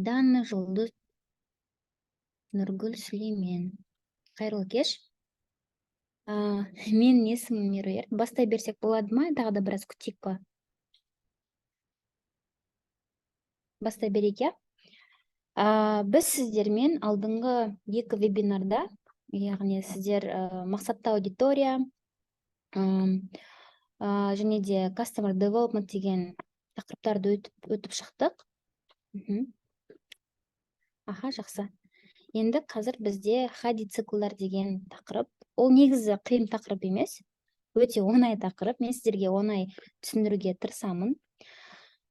Дана Жұлдыз Нұргүл Сүлеймен. Қайырлы кеш. Менің есімім Меруерт. Бастай берсек болады ма? Тағы да біраз күтейік па? Бастай берейік, иә? Біз сіздермен алдыңғы екі вебинарда, яғни сіздер мақсатты аудитория және де Customer Development деген тақырыптарды өтіп шықтық. Аха, жақсы. Енді қазір бізде хади циклдар деген тақырып. Ол негізі қиын тақырып емес, өте оңай тақырып. Мен сіздерге оңай түсіндіруге тырысамын.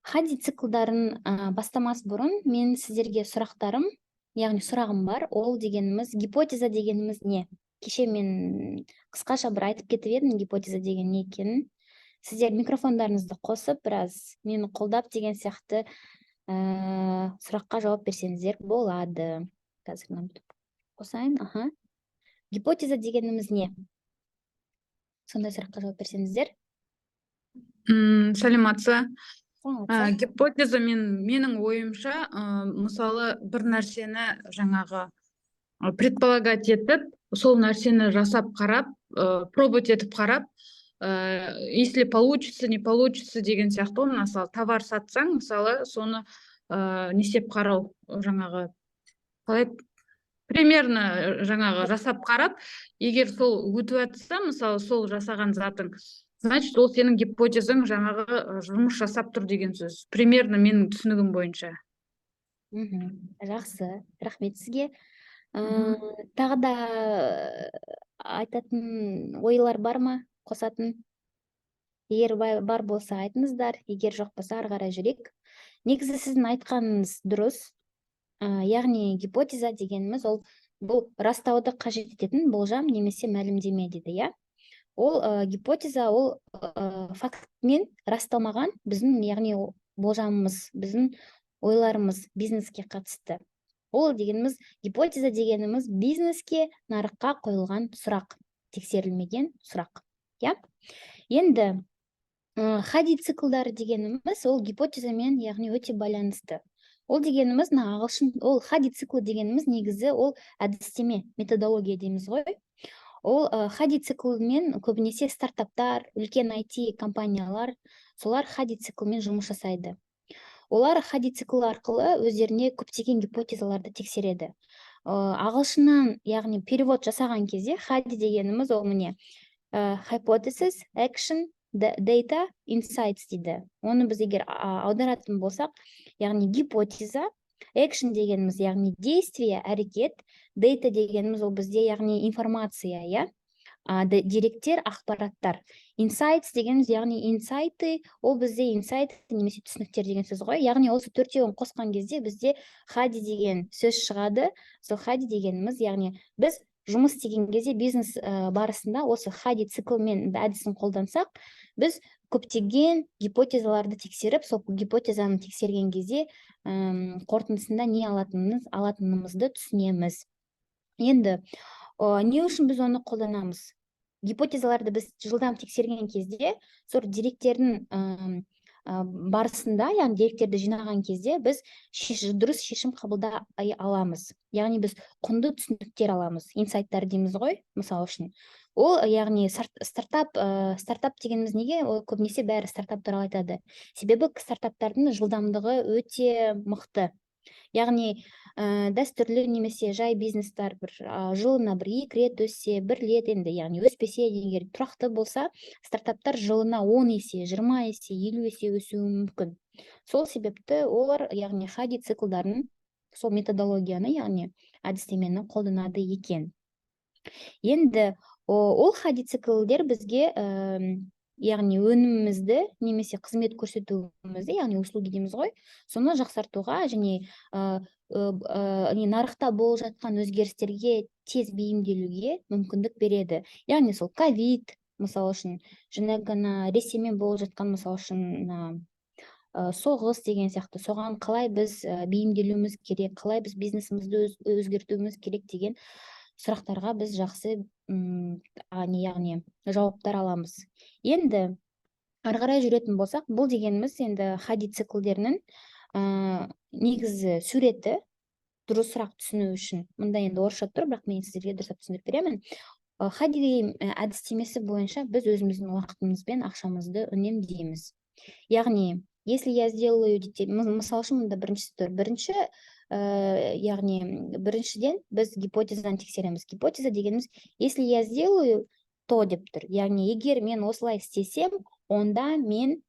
Хади циклдарын бастамас бұрын мен сіздерге сұрақтарым, яғни сұрағым бар. Ол дегеніміз, гипотеза дегеніміз не? Кеше мен қысқаша бір айтып кетіп едім, гипотеза деген не екенін. Сіздер микрофондарыңызды қосып, біраз мені қолдап деген сияқты сұраққа жауап берсеңіздер болады. Қазір қосайын. Аха. Гипотеза дегеніміз не? Сондай сұраққа жауап берсеңіздер. Сәлеметсіз. Гипотеза менің ойымша, мысалы бір нәрсені жаңағы предполагать етіп, сол нәрсені жасап қарап, пробовать етіп қарап, если получится, не получится деген сияқты. Мысалы товар сатсаң, мысалы соны несеп қарау, жаңағы қалай примерно жаңағы жасап қарап, егер сол өтіп жатса, мысалы сол жасаған затың, значит, ол сенің гипотезаң жаңағы жұмыс жасап тұр деген сөз. Примерно менің түсінігім бойынша. Жақсы, рахмет сізге. Тағы да айтатын ойлар бар ма? Қосатын? Егер бар болса айтыңыздар, егер жоқ болса ары қарай жүрек. Негізі сіздің айтқаныңыз дұрыс. Яғни гипотеза дегеніміз бұл растауды қажет ететін болжам немесе мәлімдеме дейді, иә? Ол гипотеза, ол фактмен расталмаған біздің, яғни болжамымыз, біздің ойларымыз бизнеске қатысты. Ол дегеніміз, гипотеза дегеніміз бизнеске, нарыққа қойылған сұрақ, тексерілмеген сұрақ, иә? Енді хади циклдары дегеніміз, ол гипотезамен, яғни өте байланысты. Ол дегеніміз, ол хади циклы дегеніміз негізі ол әдістеме, методология дейміз ғой. Ол хади циклмен көбінесе стартаптар, үлкен IT компаниялар, солар хади циклмен жұмыс жасайды. Олар хади цикл арқылы өздеріне көптеген гипотезаларды тексереді. Ағылшыннан, яғни перевод жасаған кезде хади дегеніміз ол міне hypothesis, action, data, insights дейді. Оны біз егер аударатын болсақ, яғни гипотеза, action дегеніміз, яғни действие, әрекет, data дегеніміз ол бізде, яғни информация, иә? Деректер, ақпараттар. Insights дегеніміз, яғни инсайты, ол бізде инсайт немесе түсініктер деген сөз ғой. Яғни осы төртеуін қосқан кезде бізде хади деген сөз шығады. Сол хади дегеніміз, яғни біз жұмыс істеген кезде бизнес барысында осы хади циклмен әдісін қолдансақ, біз көптеген гипотезаларды тексеріп, сол гипотезаны тексерген кезде қорытындысында не алатынымызды түсінеміз. Енді не үшін біз оны қолданамыз? Гипотезаларды біз жылдам тексерген кезде, сол деректердің барысында, яғни деректерді жинаған кезде біз дұрыс шешім қабылдай аламыз. Яғни біз құнды түсініктер аламыз, инсайттар дейміз ғой, мысалы үшін. Ол, яғни стартап дегеніміз неге? Ол көбінесе бәрі стартап туралы айтады. Себебі стартаптардың жылдамдығы өте мықты. Яғни дәстүрлі немесе жай бизнестар жылына 1-2 рет өссе, 1 рет енді, яғни өспесе, егер тұрақты болса, стартаптар жылына 10 есе, 20 есе, 50 есе өсуі мүмкін. Сол себепті олар, яғни хади циклдарын, сол методологияны, яғни әдістемені қолданады екен. Енді ол хади циклдер бізге яғни өнімімізді немесе қызмет көрсетуімізді, яғни услуги дейміз ғой, соны жақсартуға және нарықта болып жатқан өзгерістерге тез бейімделуге мүмкіндік береді. Яғни сол ковид, мысалы үшін, жаңа ғана Ресеймен болып жатқан, мысалы үшін, соғыс деген сияқты, соған қалай біз бейімделуіміз керек, қалай біз бизнесімізді өзгертуіміз керек деген сұрақтарға біз жақсы яғни жауаптар аламыз. Енді ары қарай жүретін болсақ, бұл дегеніміз енді хади циклдерінің негізі суреті дұрысырақ түсіну үшін, мында енді орысша тұр, бірақ мен сіздерге дұрыстап түсіндіріп беремін. Хади әдістемесі бойынша біз өзіміздің уақытымыз бен ақшамызды үнемдейміз. Яғни, если я сделаю детей, мысал үшін мында біріншісі тұр. Яғни, біріншіден біз гипотезаны тексереміз. Гипотеза дегеніміз, если я сделаю, то деп тұр. Яғни, егер мен осылай істесем, онда мен,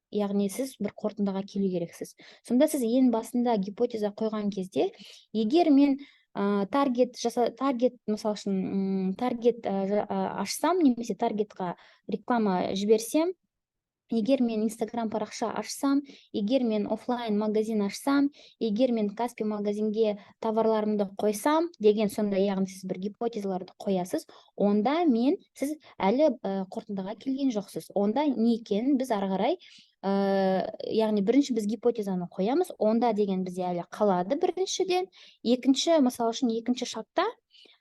яғни сіз бір қорытындыға келу керексіз. Сонда сіз ең басында гипотеза қойған кезде, егер мен таргет мысал үшін таргет ашсам, немесе таргетқа реклама жіберсем, егер мен Инстаграм парақша ашсам, егер мен офлайн магазин ашсам, егер мен Каспи магазинге товарларымды қойсам деген, сонда яғни сіз бір гипотезаларды қоясыз, онда сіз әлі қорытындыға келген жоқсыз. Онда не екенін біз ары қарай, яғни бірінші біз гипотезаны қоямыз, онда деген бізде әлі қалады біріншіден. Екінші, мысал үшін екінші шартта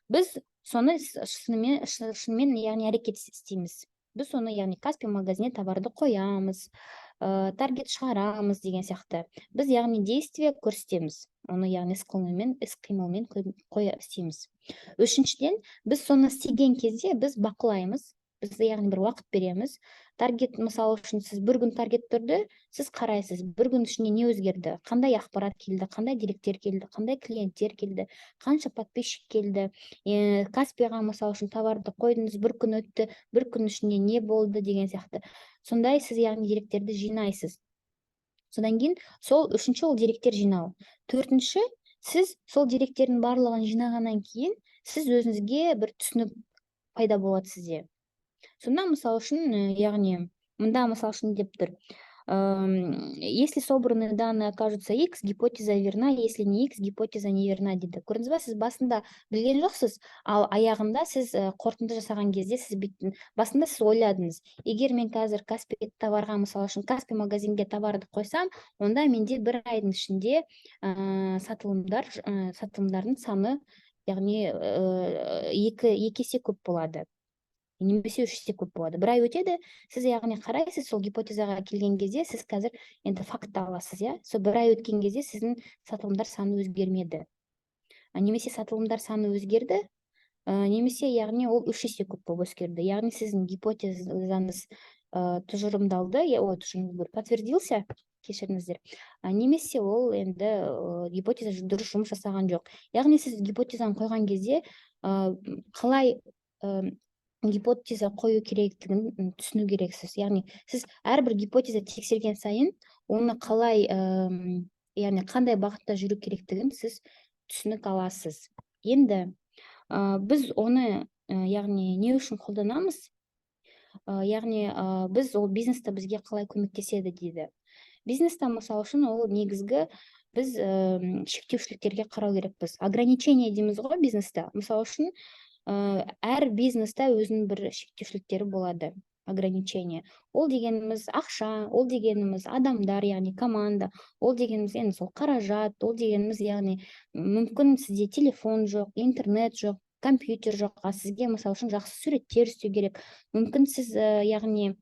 біз соны шынымен яғни әрекет істейміз. Біз соны, яғни Каспи магазине товарды қоямыз, таргет шығарамыз деген сияқты. Біз яғни действие көрсетеміз. Оны яғни іс-қимылмен істейміз. Үшіншіден, біз соны істеген кезде біз бақылаймыз. Біз яғни бір уақыт береміз. Таргет, мысал үшін, сіз бір күн таргет тұрды, сіз қарайсыз, бір күн ішінде не өзгерді, қандай ақпарат келді, қандай деректер келді, қандай клиенттер келді, қанша подписчик келді, Каспиға, мысал үшін, товарды қойдыңыз, бір күн өтті, бір күн ішінде не болды деген сияқты. Сондай сіз яғни деректерді жинайсыз. Содан кейін сол үшінші ол деректер жинау. Төртінші, сіз сол деректердің барлығын жинағаннан кейін сіз өзіңізге бір түсінік пайда болады сізде. Сонда, мысал үшін, яғни, мында, мысал үшін, деп тұр. Если собранные данные окажутся X, гипотеза верна, если не X, гипотеза не верна дейді. Көрдіңіз ба, сіз басында білген жоқсыз, ал аяғында сіз қорытынды жасаған кезде, басында сіз ойладыңыз. Егер мен қазір Каспи товарға, мысал үшін, Каспи магазинге товарды қойсам, онда менде бір айдың ішінде сатылымдардың саны, яғни екі есе көп болады. Немесе 3 есе көп болады. Бір ай өтеді, сіз яғни қарайсыз, сол гипотезаға келген кезде, сіз қазір енді факт аласыз, иә? Сол бір ай өткен кезде сіздің сатылымдар саны өзгермеді. Немесе сатылымдар саны өзгерді, немесе яғни ол 3 есе көп болып өзгерді. Яғни сіздің гипотезаңыз тұжырымдалды, подтвердился, кешіріңіздер. Немесе ол енді гипотеза дұрыс жұмыс жасаған жоқ. Яғни сіз гипотезаны қойған кезде қалай гипотеза қою керектігін түсіну керексіз. Яғни, сіз әрбір гипотеза тексерген сайын, оны қалай, яғни қандай бағытта жүру керектігін сіз түсінік аласыз. Енді біз оны, яғни, не үшін қолданамыз? Яғни, біз ол бизнесті бізге қалай көмектеседі дейді. Бизнесті, мысал үшін, ол негізгі біз шектеушіліктерге қарау керекпіз. Ограничение дейміз ғой бизнесті. Мысал үшін, әр бизнеста өзінің бір шектеушіліктері болады, ограничение. Ол дегеніміз ақша, ол дегеніміз адамдар, яғни команда, ол дегеніміз енді сол қаражат, ол дегеніміз яғни мүмкін сізде телефон жоқ, интернет жоқ, компьютер жоқ, сізге мысал үшін жақсы суреттер істеу керек. Мүмкін сіз, яғни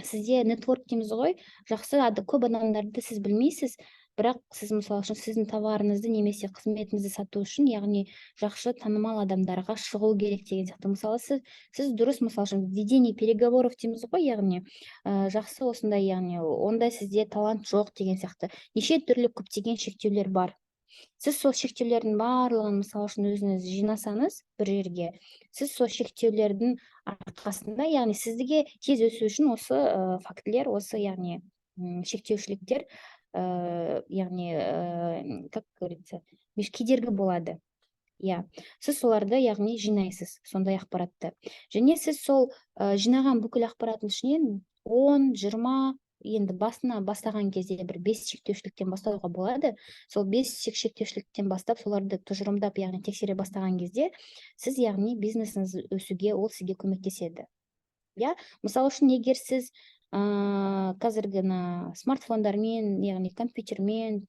сізде нетворк дейміз ғой, жақсы көп адамдарды сіз білмейсіз, бірақ сіз, мысал үшін, сіздің товарыңызды немесе қызметіңізді сату үшін, яғни жақсы танымал адамдарға шығу керек деген сияқты. Мысалы, сіз дұрыс, мысал үшін, ведение переговоров дейміз ғой, яғни жақсы осындай, яғни ондай сізде талант жоқ деген сияқты. Неше түрлі көптеген шектеулер бар. Сіз сол шектеулердің барлығын, мысал үшін, өзіңіз жинасаңыз бір жерге, сіз сол шектеулердің арқасында, яғни сіздіге тез өсу үшін осы фактілер, осы, яғни шектеушіліктер, яғни, как говорится, кедергі болады. Сіз соларды, яғни, жинайсыз, сондай ақпаратты. Және сіз сол жинаған бүкіл ақпараттың ішінен 10-20, енді бастаған кезде бір 5 шектеушіліктен бастауға болады. Сол 5 шектеушіліктен бастап, соларды тұжырымдап, яғни тексере бастаған кезде, сіз, яғни, бизнесіңіз өсуге, ол сізге көмектеседі. Мысал үшін, егер сіз қазіргі смартфондармен, яғни компьютермен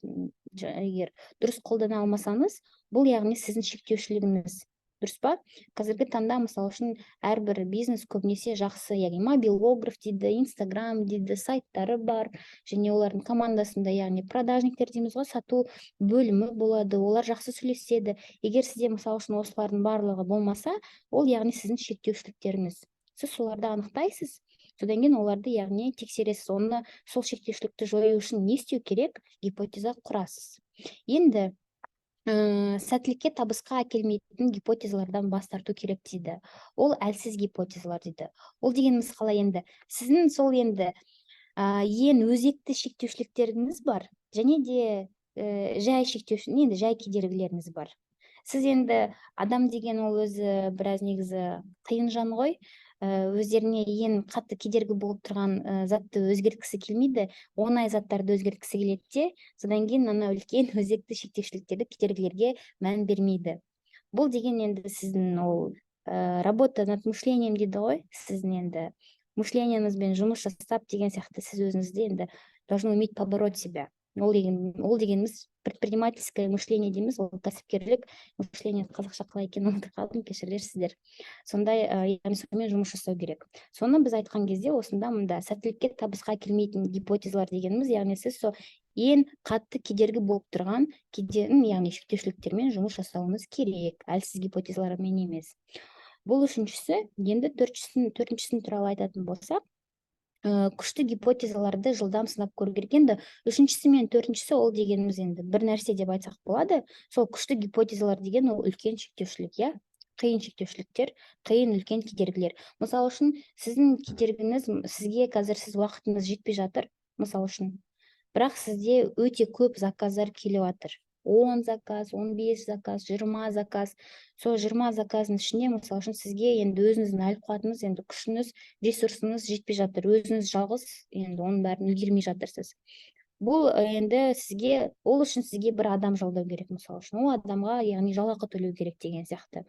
егер дұрыс қолдана алмасаңыз, бұл яғни сіздің шектеушілігіңіз. дұрыс па? Қазіргі таңда мысалы үшін әрбір бизнес көбінесе жақсы, яғни мобилограф дейді, инстаграм дейді, сайттары бар, және олардың командасында, яғни продажниктер дейміз ғой, сату бөлімі болады, олар жақсы сөйлеседі. Егер сізде мысалы үшін осылардың барлығы болмаса, ол яғни сіздің шектеушіліктеріңіз. Сіз соларды анықтайсыз, содан кейін оларды яғни тексересіз. Оны сол шектеушілікті жою үшін не істеу керек? Гипотеза құрасыз. Енді сәттілікке, табысқа әкелмейтін гипотезалардан бас тарту керек дейді. Ол әлсіз гипотезалар дейді. Ол дегеніміз қалай енді? Сіздің сол енді ең өзекті шектеушіліктеріңіз бар, және де жай енді жай кедергілеріңіз бар. Сіз енді адам деген ол өзі біраз негізі қиын жан ғой. Өздеріне ең қатты кедергі болып тұрған затты өзгерткісі келмейді, оңай заттарды өзгерткісі келеді де, содан кейін ана үлкен өзекті шектеушіліктерді, кедергілерге мән бермейді. Бұл деген енді сіздің ол работа над мышлением дейді ғой, сіздің енді мышлениеңізбен жұмыс жасап деген сияқты сіз өзіңізді енді должны уметь побороть себя. Ол дегеніміз предпринимательское мышление дейміз, ол кәсіпкерлік мышление, қазақша қалай екенін ұмытып қалдым, кешірерсіздер. Сондай, яғни сонымен жұмыс жасау керек. Соны біз айтқан кезде осында мында сәттілікке, табысқа келмейтін гипотезалар дегеніміз, яғни сіз сол ең қатты кедергі болып тұрған яғни шектеушіліктермен жұмыс жасауыңыз керек, әлсіз гипотезалармен емес. Бұл үшіншісі. Енді төртіншісін туралы айтатын болсақ, күшті гипотезаларды жылдам сынап көру керек. Енді үшіншісі мен төртіншісі ол дегеніміз енді бір нәрсе деп айтсақ болады. Сол күшті гипотезалар деген ол үлкен шектеушілік, иә? Қиын шектеушіліктер, қиын үлкен кедергілер. Мысалы үшін сіздің кедергіңіз, сізге қазір сіз уақытыңыз жетпей жатыр, мысалы үшін. Бірақ сізде өте көп заказдар келіп жатыр. 10 заказ, 15 заказ, 20 заказ. Сол 20 заказдың ішінде, мысалы үшін сізге енді өзіңіздің әл-қуатыңыз, енді күшіңіз, ресурсыңыз жетпей жатыр. Өзіңіз жалғыз енді оның бәрін үлгермей жатырсыз. Бұл енді сізге, ол үшін сізге бір адам жалдау керек, мысалы үшін. Ол адамға яғни жалақы төлеу керек деген сияқты.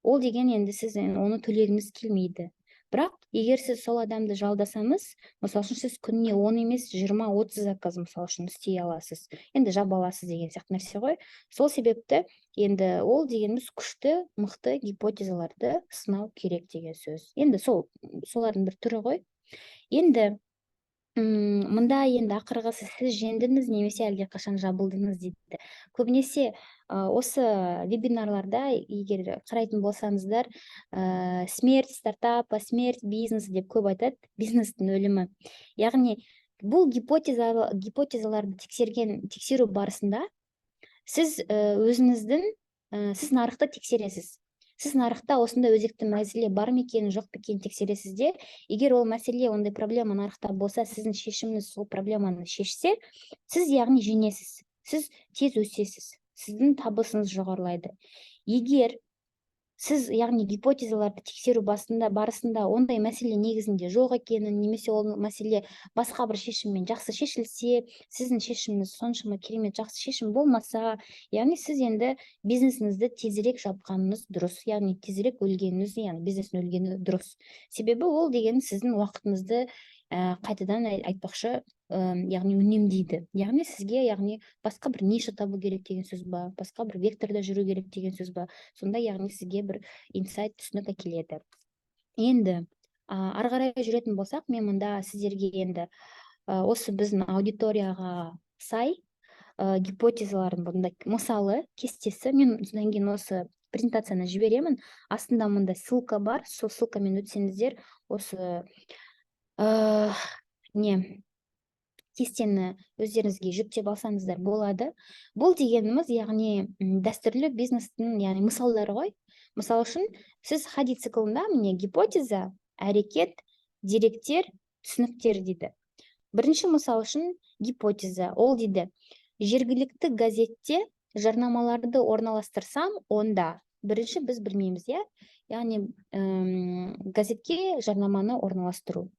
Ол деген енді сіз оны төлегіңіз келмейді. Бірақ егер сіз сол адамды жалдасаңыз, мысалы үшін сіз күніне 10 емес 20-30 заказ мысалы үшін істей аласыз. Енді жаба аласыз деген сияқты нәрсе ғой. Сол себепті енді ол дегеніміз күшті, мықты гипотезаларды сынау керек деген сөз. Енді солардың бір түрі ғой. Енді мында енді ақырғысы сіз жеңдіңіз немесе әлде қашан жабылдыңыз дейді. Көбінесе осы вебинарларда егер қарайтын болсаңыздар, смерть стартапа, смерть бизнеса деп көп айтады, бизнестің өлімі. Яғни бұл гипотезаларды тексеру барысында сіз сіз нарықты тексересіз. Сіз нарықта осында өзекті мәселе бар ма екенін, жоқ па екенін тексересіз де, егер ол мәселе, ондай проблема нарықта болса, сіздің шешіміңіз сол проблеманы шешсе, сіз яғни жеңесіз, сіз тез өсесіз, сіздің табысыңыз жоғарылайды. Егер сіз яғни гипотезаларды тексеру барысында ондай мәселе негізінде жоқ екенін, немесе ол мәселе басқа бір шешіммен жақсы шешілсе, сіздің шешіміңіз соншама керемет жақсы шешім болмаса, яғни сіз енді бизнесіңізді тезірек жапқаныңыз дұрыс, яғни тезірек өлгеніңіз, яғни бизнестің өлгені дұрыс. Себебі ол деген сіздің уақытыңызды қайтадан айтпақшы, яғни үнемдейді. Яғни сізге басқа бір ниша табу керек деген сөз ба, басқа бір векторда жүру керек деген сөз ба, сонда яғни сізге бір инсайт, түсінік әкеледі. Енді ары қарай жүретін болсақ, мен мында сіздерге енді осы біздің аудиторияға сай гипотезалардың бұнда мысалы кестесі, мен содан кейін осы презентацияны жіберемін. Астында мында ссылка бар, сол ссылкамен өтсеңіздер, осы кестені өздеріңізге жүктеп алсаңыздар болады. Бұл дегеніміз, яғни дәстүрлі бизнестің, яғни мысалдары ғой. Мысалы үшін, сіз Хади циклында міне гипотеза, әрекет, деректер, түсініктер дейді. Бірінші мысал үшін гипотеза, ол дейді, жергілікті газетте жарнамаларды орналастырсам, онда бірінші біз білмейміз, яғни газетке жарнаманы орналастыру.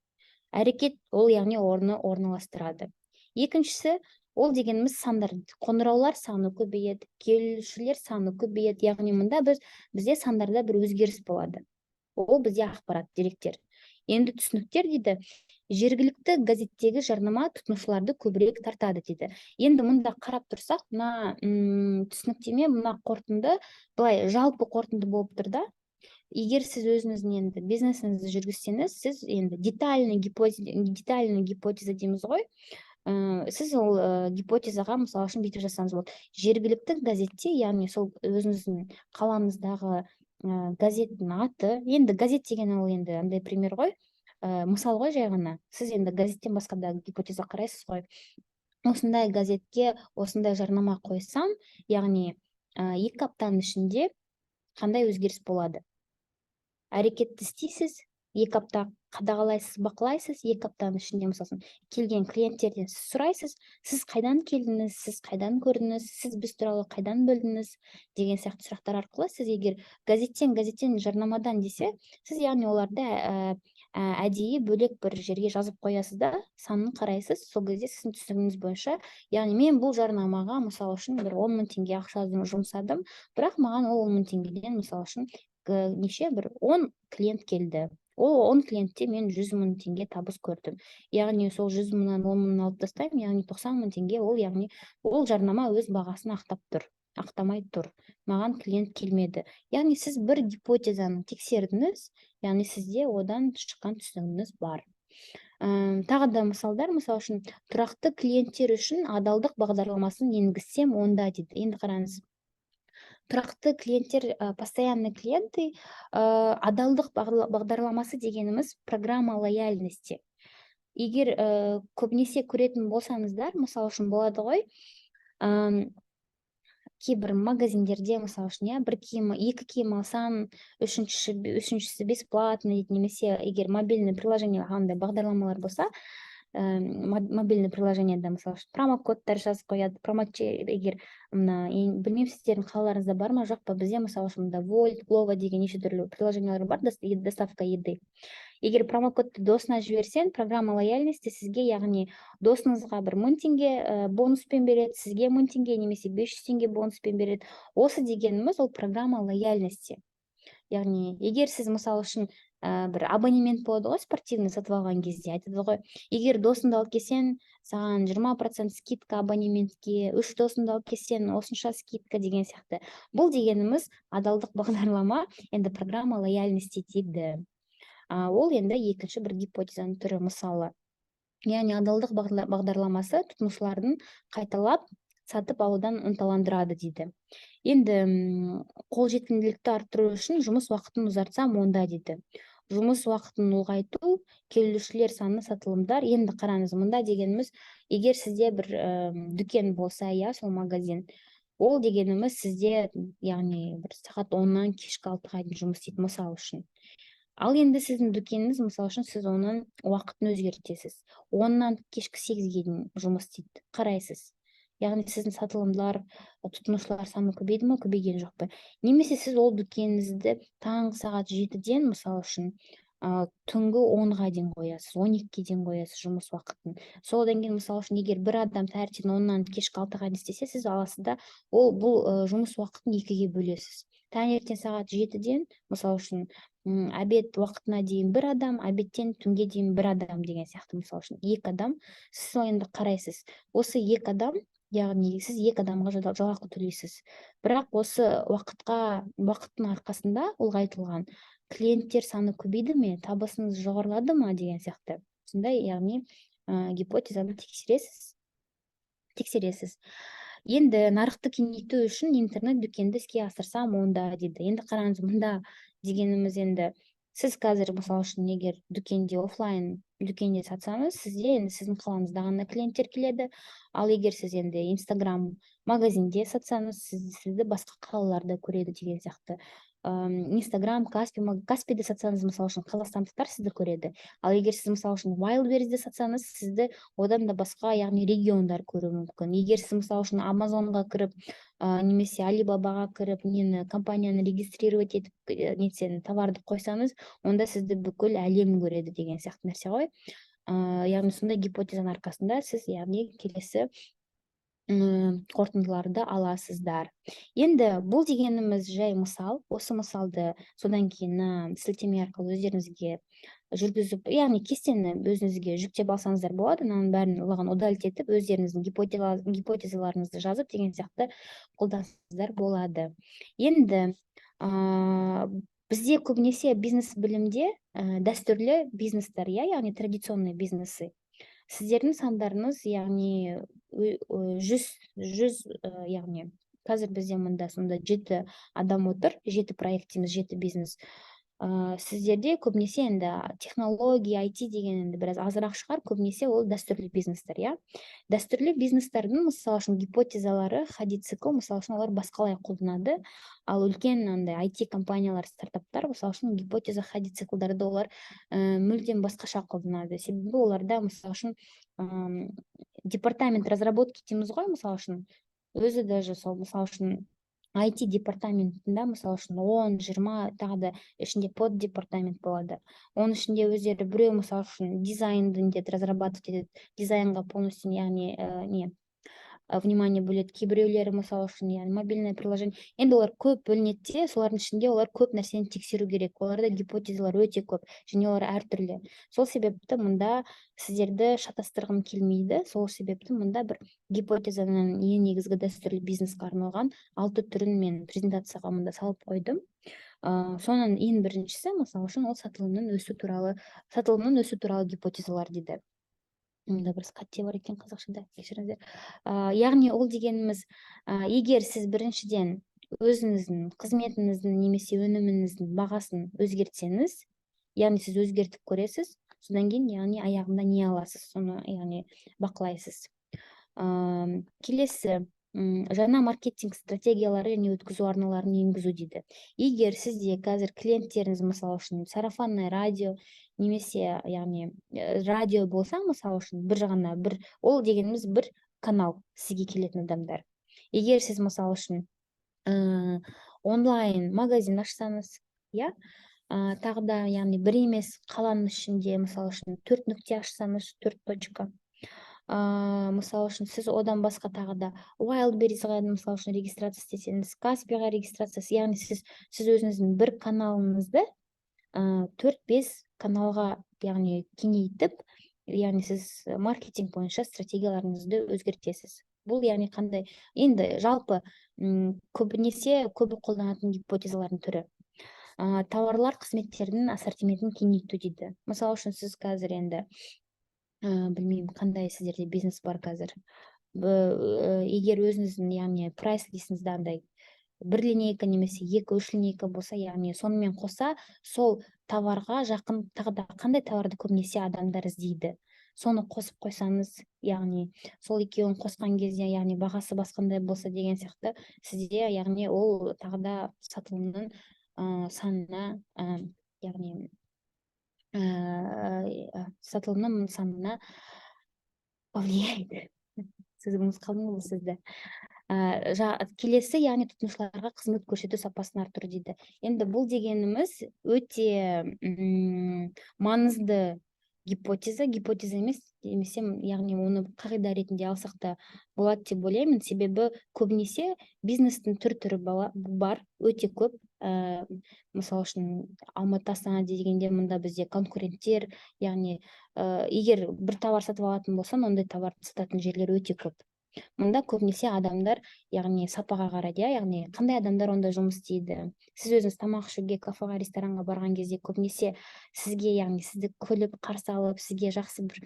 Әрекет, ол яғни орналастырады. Екіншісі, ол дегеніміз сандар. Қоңыраулар саны көбейеді, келушілер саны көбейеді. Яғни мұнда бізде сандарда бір өзгеріс болады. Ол бізде ақпарат, деректер. Енді түсініктер дейді, жергілікті газеттегі жарнама тұтынушыларды көбірек тартады дейді. Енді мұнда қарап тұрсақ, мына түсініктеме, мына қорытынды былай жалпы қорытынды болып тұр да. Егер сіз өзіңіздің енді бизнесіңізді жүргізсеңіз, сіз енді детальный гипотеза дейміз ғой. Сіз ол гипотезаға мысалы үшін бүйтіп жасаңыз болады. Жергілікті газетте, яғни сол өзіңіздің қалаңыздағы газеттің аты, енді газет деген ол енді андай пример ғой, мысал ғой жай ғана. Сіз енді газеттен басқа да гипотеза қарайсыз ғой. Осындай газетке осындай жарнама қойсам, яғни 2 аптаның ішінде қандай өзгеріс болады? Әрекетті істейсіз, 2 апта қадағалайсыз, бақылайсыз, 2 аптаның ішінде мысалы келген клиенттерден сіз сұрайсыз, сіз қайдан келдіңіз, сіз қайдан көрдіңіз, сіз біз туралы қайдан білдіңіз деген сияқты сұрақтар арқылы сіз егер газеттен жарнамадан десе, сіз яғни оларды әдейі бөлек бір жерге жазып қоясыз да, санын қарайсыз, сол кезде сіздің түсінігіңіз бойынша, яғни мен бұл жарнамаға мысалы үшін бір 10 мың теңге ақша жұмсадым, бірақ маған ол 10 мың теңгеден мысалы үшін неше бір 10 клиент келді. Ол 10 клиентте мен 100 мың теңге табыс көрдім. Яғни сол 100 мыңнан 10 мыңын алып тастаймын, яғни 90 мың теңге ол, яғни ол жарнама өз бағасын ақтамай тұр. Маған клиент келмеді. Яғни сіз бір гипотезаны тексердіңіз, яғни сізде одан шыққан түсінігіңіз бар. Тағы да мысалдар, мысалы үшін тұрақты клиенттер үшін адалдық бағдарламасын енгізсем онда дейді. Енді қараңыз. Тұрақты клиенттер, постоянный клиенты, адалдық бағдарламасы дегеніміз программа лояльности. Егер көбінесе көретін болсаңыздар, мысалы үшін болады ғой, кейбір магазиндерде, мысалы үшін, бір киім, 2 киім алсам, үшіншісі бесплатно дейді, немесе егер мобильный приложение андай бағдарламалар болса, мобильный приложениеда мысалы промокодтар жазып қояды. Егер білмеймін, сіздердің қалаларыңызда бар ма, жоқ па? Бізде мысалы үшін Вольт, Глова деген неше түрлі приложениялар бар, доставка еды. Егер промокодты досына жіберсең, программа лояльности сізге, яғни досыңызға 1000 теңге бонуспен береді, сізге 1000 теңге немесе 500 теңге бонуспен береді. Осы дегеніміз ол программа лояльности. Яғни егер сіз мысалы үшін бір абонемент болады ғой, спортивный сатып алған кезде, айтады ғой, егер досыңды алып келсең, саған 20% скидка абонементке, 3 досыңды алып келсең, осынша скидка деген сияқты. Бұл дегеніміз адалдық бағдарлама, енді программа лояльности дейді. Ол енді екінші бір гипотезаның түрі, мысалы. Яғни адалдық бағдарламасы тұтынушылардың қайталап сатып алудан ынталандырады дейді. Енді қолжетімділікті арттыру үшін жұмыс уақытын ұзартсам онда дейді. Жұмыс уақытын ұлғайту, келушілер саны, сатылымдар. Енді қараңыз, мұнда дегеніміз, егер сізде бір дүкен болса, сол магазин, ол дегеніміз сізде, яғни бір сағат 10-нан кешкі 6-ға дейін жұмыс істейді, мысал үшін. Ал енді сіздің дүкеніңіз, мысалы үшін, сіз оның уақытын өзгертесіз. 10-нан кешкі 8-ге дейін жұмыс істейді, қарайсыз. Яғни сіздің сатылымдар, тұтынушылар саны көбейді ме, көбейген жоқ па? Немесе сіз ол дүкеніңізді таңғы сағат 7-ден, мысалы үшін, түнгі 10-ға дейін қоясыз, 12-ге дейін қоясыз жұмыс уақытын. Содан кейін, мысалы үшін, егер бір адам таңертең 10-нан кешкі 6-ға дейін істесе, сіз аласызда, бұл жұмыс уақытын 2-ге бөлесіз. Таңертең сағат 7-ден, мысалы үшін, обед уақытына дейін бір адам, обедтен түнге дейін бір адам деген сияқты, мысалы үшін, 2 адам, сіз енді қарайсыз. Осы 2 адам, яғни сіз 2 адамға жалақы төлейсіз. Бірақ осы уақыттың арқасында ұлғайтылған клиенттер саны көбейді ме, табысыңыз жоғарылады ма деген сияқты. Сондай, яғни гипотезаны тексересіз. Енді нарықты кеңейту үшін интернет дүкенді іске асырсам онда дейді. Енді қараңыз, мұнда дегеніміз енді сіз қазір, мысалы үшін, егер дүкенде, офлайн дүкенде сатсаңыз, сізде енді сіздің қалаңызда ғана клиенттер келеді. Ал егер сіз енді Instagram магазинде сатсаңыз, сізді басқа қалаларда көреді деген сияқты. Instagram, Каспиде сатсаңыз, мысалы үшін, қазақстандықтар сізді көреді. Ал егер сіз, мысалы үшін, Wildberriesде сатсаңыз, сізді одан да басқа, яғни региондар көруі мүмкін. Егер сіз, мысалы үшін, Amazonға кіріп, немесе Alibaba-ға кіріп, компанияны регистрировать етіп, нетсен товарды қойсаңыз, онда сізді бүкіл әлем көреді деген сияқты нәрсе ғой. Яғни сондай гипотезаның арқасында сіз, яғни келесі қорытындыларды аласыздар. Енді бұл дегеніміз жай мысал. Осы мысалды содан кейін сілтеме арқылы өздеріңізге жүргізіп, яғни кестені өзіңізге жүктеп алсаңыздар болады, ананың барлығын удалить етіп, өздеріңіздің гипотезаларыңызды жазып деген сияқты қолдансаңыздар болады. Енді бізде көбінесе бизнес білімде дәстүрлі бизнестер, яғни традиционный бизнесі. Сіздердің сандарыңыз, яғни 100, яғни қазір бізде мында сонда 7 адам отыр, 7 проект дейміз, 7 бизнес. Сіздерде көбінесе енді технология, IT деген енді біраз азырақ шығар, көбінесе ол дәстүрлі бизнестер, иә. Дәстүрлі бизнестердің, мысалы үшін, гипотезалары, ходи цикл, мысалы үшін, олар басқалай қолданады. Ал үлкен IT компаниялар, стартаптар, мысалы үшін, гипотеза, ходи циклдарды олар мүлдем басқаша қолданады. Себебі оларда, мысалы үшін, департамент разработки дейміз ғой, мысалы үшін, өзі даже сол, мысалы үшін, IT департаментында, мысалы үшін, 10-20 тағы да ішінде под департамент болады. Оның ішінде өздері біреу, мысалы үшін, дизайнды разрабатывать етеді, дизайнға полностью, яғни внимание бөледі. Кейбіреулері, мысалы үшін, яғни мобильное приложение. Енді олар көп бөлінеді де, солардың ішінде олар көп нәрсені тексеру керек. Оларда гипотезалар өте көп, және олар әртүрлі. Сол себепті мұнда сіздерді шатастырғым келмейді. Сол себепті мұнда бір гипотезаның ең негізгі дәстүрлі бизнеске арналған 6 түрін мен презентацияға мұнда салып қойдым. Соның ең біріншісі, мысалы үшін, ол сатылымның өсу туралы гипотезалар дейді. Мұнда бір қате бар екен қазақшада, кешіріңіздер. Яғни ол дегеніміз, егер сіз біріншіден өзіңіздің қызметіңіздің немесе өніміңіздің бағасын өзгертсеңіз, яғни сіз өзгертіп көресіз, содан кейін, яғни аяғында не аласыз, соны яғни бақылайсыз. Келесі, жаңа маркетинг стратегиялары және өткізу арналарын енгізу дейді. Егер сізде қазір клиенттеріңіз, мысалы үшін, сарафанное радио, немесе, яғни, радио болса, мысалы үшін, бір жағына, ол дегеніміз бір канал сізге келетін адамдар. Егер сіз, мысалы үшін, онлайн магазин ашсаңыз, тағы да, яғни, бір емес қаланың ішінде, мысалы үшін, 4 нүкте ашсаңыз, 4 точка. Мысалы үшін, сіз одан басқа тағы да Wildberries-ға, мысалы үшін, регистрация істесеңіз, Каспиға регистрациясы, яғни сіз өзіңіздің бір каналыңызды 4-5 каналға, яғни, кеңейтіп, яғни сіз маркетинг бойынша стратегияларыңызды өзгертесіз. Бұл, яғни, қандай? Енді жалпы көбінесе көбі қолданатын гипотезалардың түрі. Тауарлар, қызметтердің ассортиментін кеңейту дейді. Мысалы үшін, сіз қазір енді білмеймін, қандай сіздерде бизнес бар қазір. Егер өзіңіздің, яғни, прайс листіңізде андай бір линейка немесе 2-3 линейка болса, яғни, сонымен қоса, сол товарға жақын тағы да қандай товарды көбінесе адамдар іздейді. Соны қосып қойсаңыз, яғни, сол екеуін қосқан кезде, яғни, бағасы басқандай болса деген сияқты, сізде, яғни, ол тағы да сатылымның санына, яғни, сатылымның санына повлияет. Сіз қалдың ғой сізді. Келесі, яғни, тұтынушыларға қызмет көрсету сапасын арттыру дейді. Енді бұл дегеніміз өте маңызды гипотеза емес, яғни, оны қағида ретінде алсақ та болады деп ойлаймын. Себебі көбінесе бизнестің түрі бар, өте көп. Мысалы үшін, Алматы, Астана дегенде мұнда бізде конкуренттер, яғни, егер бір товар сатып алатын болсан, ондай товарды сататын жерлер өте көп. Мұнда көбінесе адамдар, яғни, сапаға қарайды, яғни, қандай адамдар онда жұмыс істейді. Сіз өзіңіз тамақ ішуге, кафеға, ресторанға барған кезде көбінесе сізге, яғни, сізді күліп, қарсы алып, сізге жақсы бір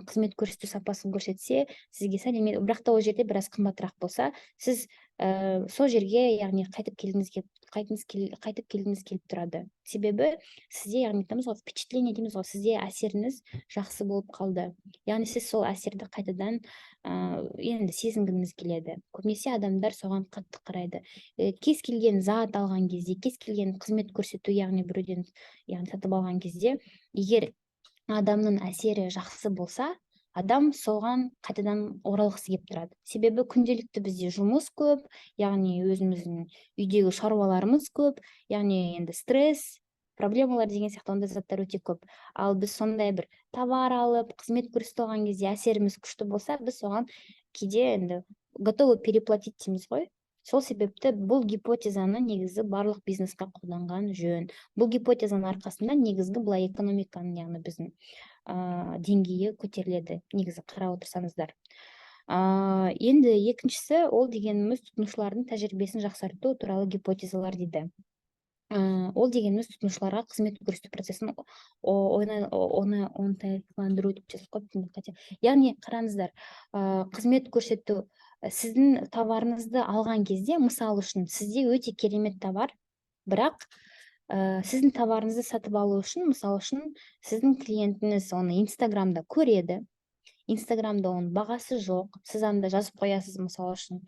қызмет көрсету сапасын көрсетсе, сізге сәлемет, бірақ та ол жерде біраз қымбатырақ болса, сіз сол жерге, яғни, қайтып келгіңіз келіп тұрады. Себебі сізде, яғни, впечатление дейміз ғой, сізде әсеріңіз жақсы болып қалды. Яғни, сіз сол әсерді қайтадан енді сезінгіңіз келеді. Көбінесе адамдар соған қатты қарайды. Кез келген зат алған кезде, кез келген қызмет көрсету, яғни, біреуден, яғни, сатып алған кезде, егер адамның әсері жақсы болса, адам соған қайтадан оралғысы келіп тұрады. Себебі күнделікті бізде жұмыс көп, яғни, өзіміздің үйдегі шаруаларымыз көп, яғни, енді стресс, проблемалар деген сияқты ондай заттар өте көп. Ал біз сондай бір товар алып, қызмет көрсетіп алған кезде әсеріміз күшті болса, біз соған кейде енді готовы переплатить дейміз ғой. Сол себепті бұл гипотезаны негізі барлық бизнесқа қолданған жөн. Бұл гипотезаның арқасында негізгі былай экономиканың, яғни біздің деңгейі көтеріледі, негізі қарап отырсаңыздар. Енді екіншісі, ол дегеніміз тұтынушылардың тәжірибесін жақсарту туралы гипотезалар дейді. Ол дегеніміз тұтынушыларға қызмет көрсету процесін оңтайландыру деп жазып қойыппын. Яғни қараңыздар, қызмет көрсету, сіздің товарыңызды алған кезде, мысалы үшін сізде өте керемет товар, бірақ сіздің товарыңызды сатып алу үшін, мысалы үшін сіздің клиентіңіз оны Инстаграмда көреді, Инстаграмда оның бағасы жоқ, сіз анда жазып қоясыз, мысалы үшін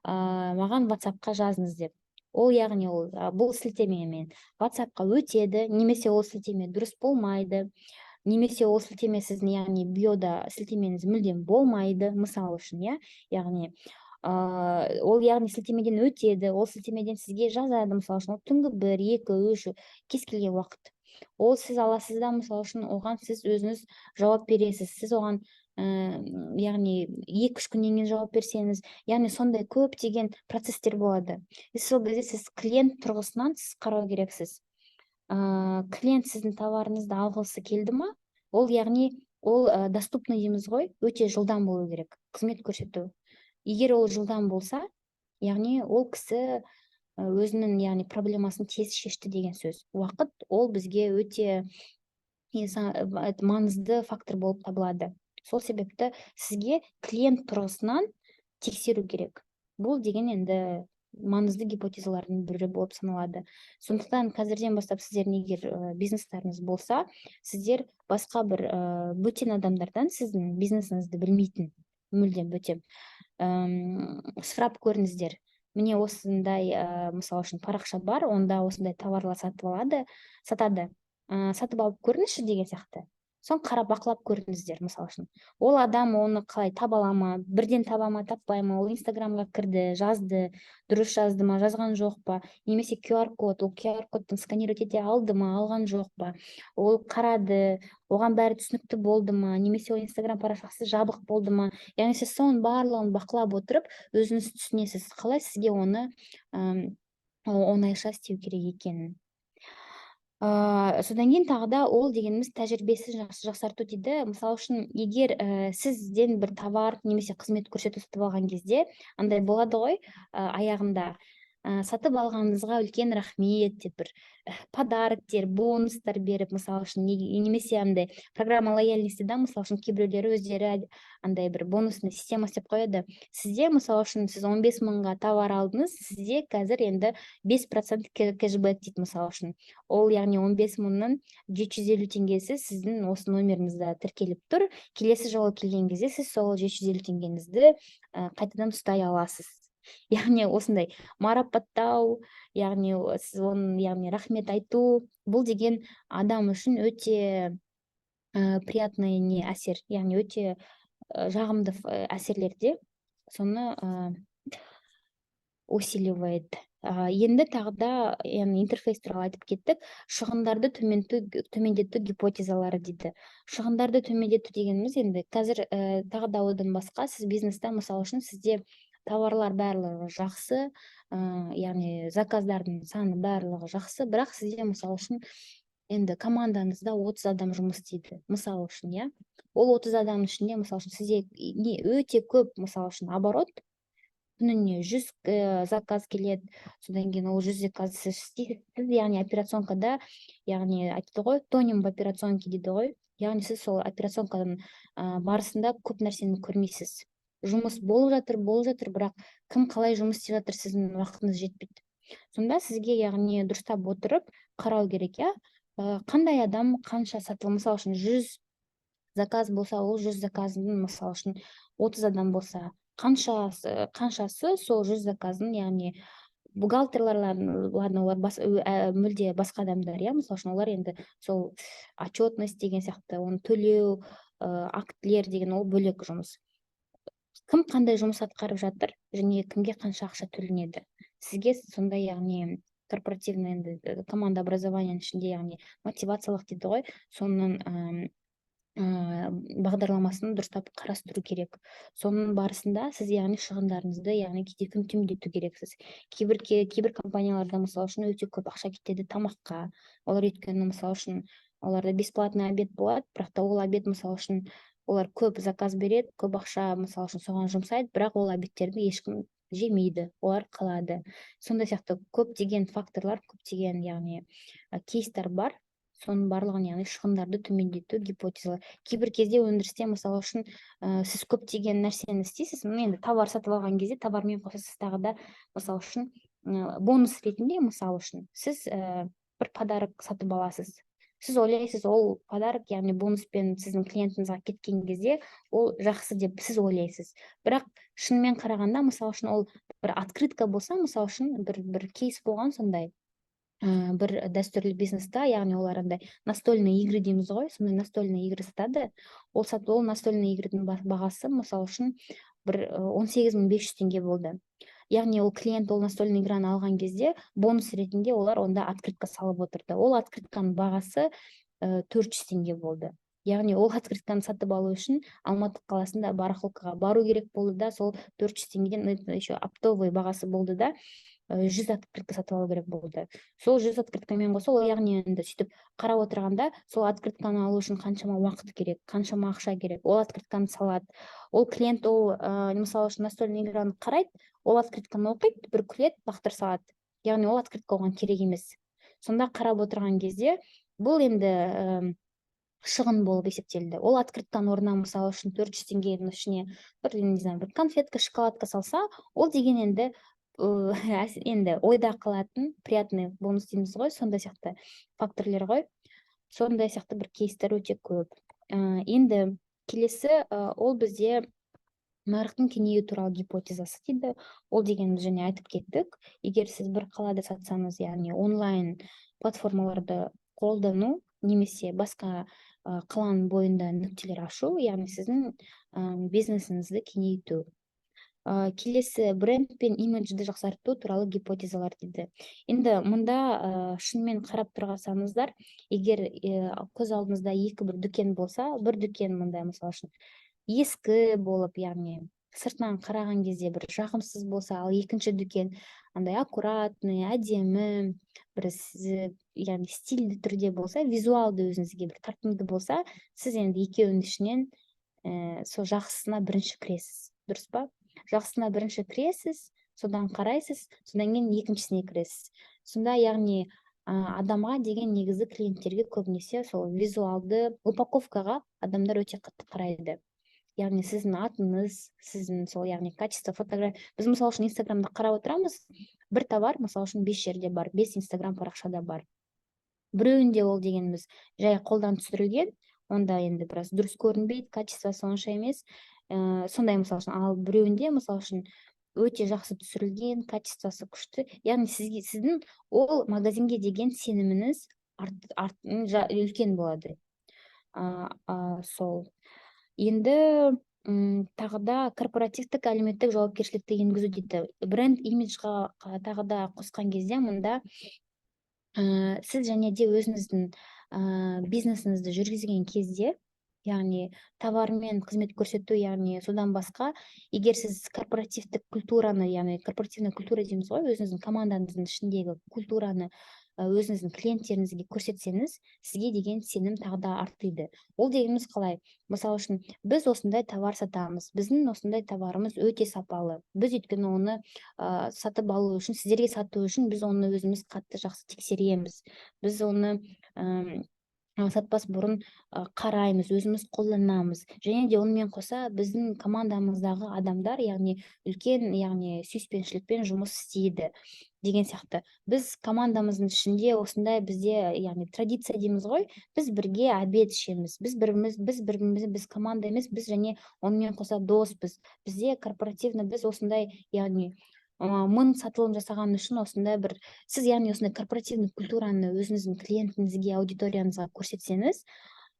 маған WhatsApp-қа жазыңыз деп. Ол яғни бұл сілтемемен WhatsApp-қа өтеді, немесе ол сілтеме дұрыс болмайды, немесе ол сілтеме сіздің, яғни биода сілтемеңіз мүлдем болмайды, мысалы үшін, яғни ол яғни сілтемеден өтеді, ол сілтемеден сізге жазады, мысалы үшін, түнгі 1, 2, 3 кез келген уақыт. Ол сіз аласыз да, мысалы үшін, оған сіз өзіңіз жауап бересіз, сіз оған яғни 2-3 күннен кейін жауап берсеңіз, яғни сондай көптеген процестер болады. Сол кезде сіз клиент тұрғысынан сіз қарау керексіз. Клиент сіздің товарыңызды алғысы келді ма? Ол яғни ол доступный дейміз ғой, өте жылдам болу керек қызмет көрсету. Егер ол жылдам болса, яғни ол кісі өзінің, яғни проблемасын тез шешті деген сөз. Уақыт ол бізге өте маңызды фактор болып табылады. Сол себепті сізге клиент тұрғысынан тексеру керек. Бұл деген енді маңызды гипотезалардың бірі болып саналады. Сондықтан қазірден бастап сіздердің егер бизнестарыңыз болса, сіздер басқа бір бөтен адамдардан сіздің бизнесіңізді білмейтін, мүлдем бөтен сұрап көріңіздер. Міне осындай, мысалы үшін, парақша бар, онда осындай товарлар сатады, сатып алып көріңізші деген сияқты. Соң қарап бақылап көріңіздер, мысалы үшін. Ол адам оны қалай таба ала ма, бірден таба ма, таппай ма, ол Инстаграмға кірді, жазды, дұрыс жазды ма, жазған жоқ па, немесе QR-код, ол QR-кодтың сканировать ете алды ма, алған жоқ па, ол қарады, оған бәрі түсінікті болды ма, немесе ол Инстаграм парақшасы жабық болды ма. Яғни сіз соның барлығын бақылап отырып, өзіңіз түсінесіз, қалай сізге оны оңайша істеу керек екенін. Содан кейін тағы да ол дегеніміз тәжірибесін жақсарту дейді. Мысалы үшін, егер сізден бір товар немесе қызмет көрсету сатып алған кезде, андай болады ғой, аяғында сатып алғаныңызға үлкен рахмет деп бір подароктер, бонустар беріп, мысалы үшін, немесе андай программа лояльности, да, мысалы үшін, кейбіреулері өздері андай бір бонусный система істеп қояды. Сізде, мысалы үшін, сіз 15 мыңға товар алдыңыз, сізде қазір енді 5% кэшбэк дейді, мысалы үшін. Ол яғни 15 мыңның 750 теңгесі сіздің осы номеріңізде тіркеліп тұр. Келесі жолы келген кезде сіз сол 750 теңгеңізді қайтадан ұстай аласыз. Яғни осындай марапаттау, яғни сіз оның, яғни рахмет айту, бұл деген адам үшін өте приятный әсер, яғни өте жағымды әсерлерде, соны усиливает. Енді тағы да интерфейс туралы айтып кеттік. Шығындарды төмендету гипотезалары дейді. Шығындарды төмендету дегеніміз енді қазір тағы да одан басқа сіз бизнесте, мысалы үшін, сізде товарлар барлығы жақсы, яғни заказдардың саны барлығы жақсы, бірақ сізде, мысалы үшін, енді командаңызда 30 адам жұмыс істейді, мысалы үшін, ол 30 адамның ішінде, мысалы үшін, сізде өте көп, мысалы үшін, оборот, күніне 100 заказ келеді, содан кейін ол 100 заказ сіз істейсіз, яғни операционкада, яғни айтты ғой, тонем в операционке дейді ғой, яғни сіз сол операционкадан барысында көп нәрсені көрмейсіз. Жұмыс болып жатыр, бірақ кім қалай жұмыс істеп жатыр, сіздің уақытыңыз жетпейді. Сонда сізге, яғни дұрыстап отырып қарау керек, қандай адам қанша сатылы, мысалы үшін 100 заказ болса, ол 100 заказының, мысалы үшін 30 адам болса, қаншасы сол 100 заказын, яғни бухгалтерлар, ладно, олар мүлде басқа адамдар, мысалы үшін, олар енді сол отчетность деген сияқты, оны төлеу, актілер деген ол бөлек жұмыс. Кім қандай жұмыс атқарып жатыр, және кімге қанша ақша төленеді. Сізге сондай, яғни корпоративный команда образованияның ішінде, яғни мотивациялық дейді ғой, соның бағдарламасын дұрыстап қарастыру керек. Соның барысында сіз яғни шығындарыңызды яғни кейде төмендету керексіз. Кейбір компанияларда мысалы үшін өте көп ақша кетеді тамаққа. Олар өйткені мысалы үшін оларда бесплатный обед болады, бірақ та ол обед мысалы үшін олар көп заказ береді, көп ақша мысалы үшін соған жұмсайды, бірақ ол обедтерді ешкім жемейді, олар қалады. Сондай сияқты көптеген факторлар, көптеген яғни кейстер бар. Соның барлығын яғни шығындарды төмендету гипотезалар. Кейбір кезде өндірісте мысалы үшін сіз көптеген нәрсені істейсіз. Енді товар сатып алған кезде товармен қоса сіз тағы да мысалы үшін бонус ретінде мысалы үшін сіз бір подарок сатып аласыз. Сіз ойлайсыз, ол подарок, яғни бонуспен сіздің клиентіңізге кеткен кезде ол жақсы деп сіз ойлайсыз. Бірақ шынымен қарағанда мысалы үшін ол бір открытка болса, мысалы үшін бір кейс болған сондай. Бір дәстүрлі бизнеста, яғни олар андай настольный игры дейміз ғой, сондай настольный игры сатады. Ол настольный игрдің бағасы мысалы үшін бір 18.500 теңге болды. Яғни ол клиент ол настольный играны алған кезде бонус ретінде олар онда открытка салып отырды. Ол открытканың бағасы 400 теңге болды. Яғни ол открытканы сатып алу үшін Алматы қаласында барахолкаға бару керек болды да, сол 400 теңгеден еще оптовый бағасы болды да, 100 открытка сатып алу керек болды. Сол 100 открыткамен қоса, ол яғни енді сөйтіп қарап отырғанда, сол открытканы алу үшін қаншама уақыт керек, қаншама ақша керек. Ол открытканы салады. Ол клиент ол мысалы үшін настольный играны қарайды, ол открытканы оқиды, бір күледі, лақтырып салады. Яғни ол открытка оған керек емес. Сонда қарап отырған кезде бұл енді шығын болып есептелді. Ол открытканың орнына мысалы үшін 400 теңгенің ішіне бір конфетка, шоколадка салса, ол деген енді ойда қалатын приятный бонус дейміз ғой, сондай сияқты факторлер ғой. Сондай сияқты бір кейстер өте көп. Енді келесі ол бізде нарықтың кеңею туралы гипотезасы дейді. Ол дегеніміз және айтып кеттік. Егер сіз бір қалада сатсаңыз, яғни онлайн платформаларды қолдану немесе басқа қаланың бойында нүктелер ашу, яғни сіздің бизнесіңізді кеңейту. Келесі бренд пен имиджді жақсарту туралы гипотезалар дейді. Енді мұнда шынымен қарап тұрғансаңыздар, егер көз алдыңызда бір дүкен болса, бір дүкен мұнда мысалы үшін ескі болып, яғни сыртынан қараған кезде бір жағымсыз болса, ал екінші дүкен андай аккуратный, әдемі, бір яғни стильді түрде болса, визуалды өзіңізге бір тартымды болса, сіз енді екеуінің ішінен сол жақсысына бірінші кіресіз, дұрыс па? Жақсысына бірінші кіресіз, содан қарайсыз, содан кейін екіншісіне кіресіз. Сонда яғни адамға деген негізі клиенттерге көбінесе сол визуалды упаковкаға адамдар өте қатты қарайды. Яғни сіздің атыңыз, сіздің сол яғни качество фотография. Біз мысалы үшін Инстаграмда қарап отырамыз, бір товар мысалы үшін 5 жерде бар, 5 Инстаграм парақшада бар. Біреуінде ол дегеніміз жай қолдан түсірілген, онда енді біраз дұрыс көрінбейді, качествосы онша емес. Сондай мысалы үшін, ал біреуінде мысалы үшін өте жақсы түсірілген, качествосы күшті. Яғни сіздің ол магазинге деген сеніміңіз үлкен болады. Сол. Енді тағы да корпоративтік әлеуметтік жауапкершілікті енгізу дейді. Бренд имиджға тағы да қосқан кезде мұнда сіз және де өзіңіздің бизнесіңізді жүргізген кезде, яғни товар мен қызмет көрсету, яғни содан басқа, егер сіз корпоративтік культураны, яғни корпоративный культура дейміз ғой, өзіңіздің командаңыздың ішіндегі культураны өзіңіздің клиенттеріңізге көрсетсеңіз, сізге деген сенім тағы да артиды. Ол дегеніміз қалай? Мысалы үшін, біз осындай товар сатамыз, біздің осындай товарымыз өте сапалы. Біз өйткені оны сатып алу үшін, сіздерге сату үшін біз оны өзіміз қатты жақсы тексереміз. Біз оны сатпас бұрын қараймыз, өзіміз қолданамыз. Және де онымен қоса біздің командамыздағы адамдар, яғни үлкен, яғни сүйіспеншілікпен жұмыс істейді деген сияқты. Біз командамыздың ішінде осындай бізде, яғни традиция дейміз ғой, біз бірге обед ішеміз. Біз команда емес, біз және онымен қоса доспыз. Бізде корпоративно біз осындай, яғни 1000 сатылым жасаған үшін осындай бір, сіз яғни осындай корпоративный культураны өзіңіздің клиентіңізге, аудиторияңызға көрсетсеңіз,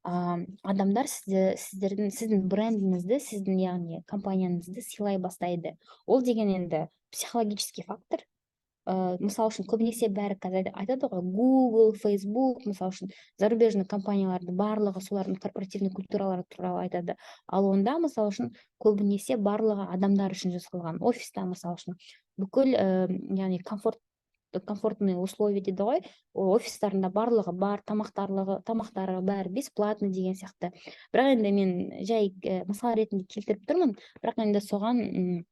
адамдар сіздің брендіңізді, сіздің яғни компанияңызды сыйлай бастайды. Ол деген енді психологический фактор. мысал үшін көбінесе бәрі қазір айтады ғой, Google, Facebook, мысал үшін зарубежный компанияларды барлығы солардың корпоративный культуралары туралы айтады. Ал онда мысал үшін көбінесе барлығы адамдар үшін жасалған. Офиста мысал үшін бүкіл яғни комфортный условия дейді ғой, офистарында барлығы бар, тамақтары бәрі бесплатно деген сияқты. Бірақ енді мен жай мысал ретінде келтіріп тұрмын, бірақ енді соған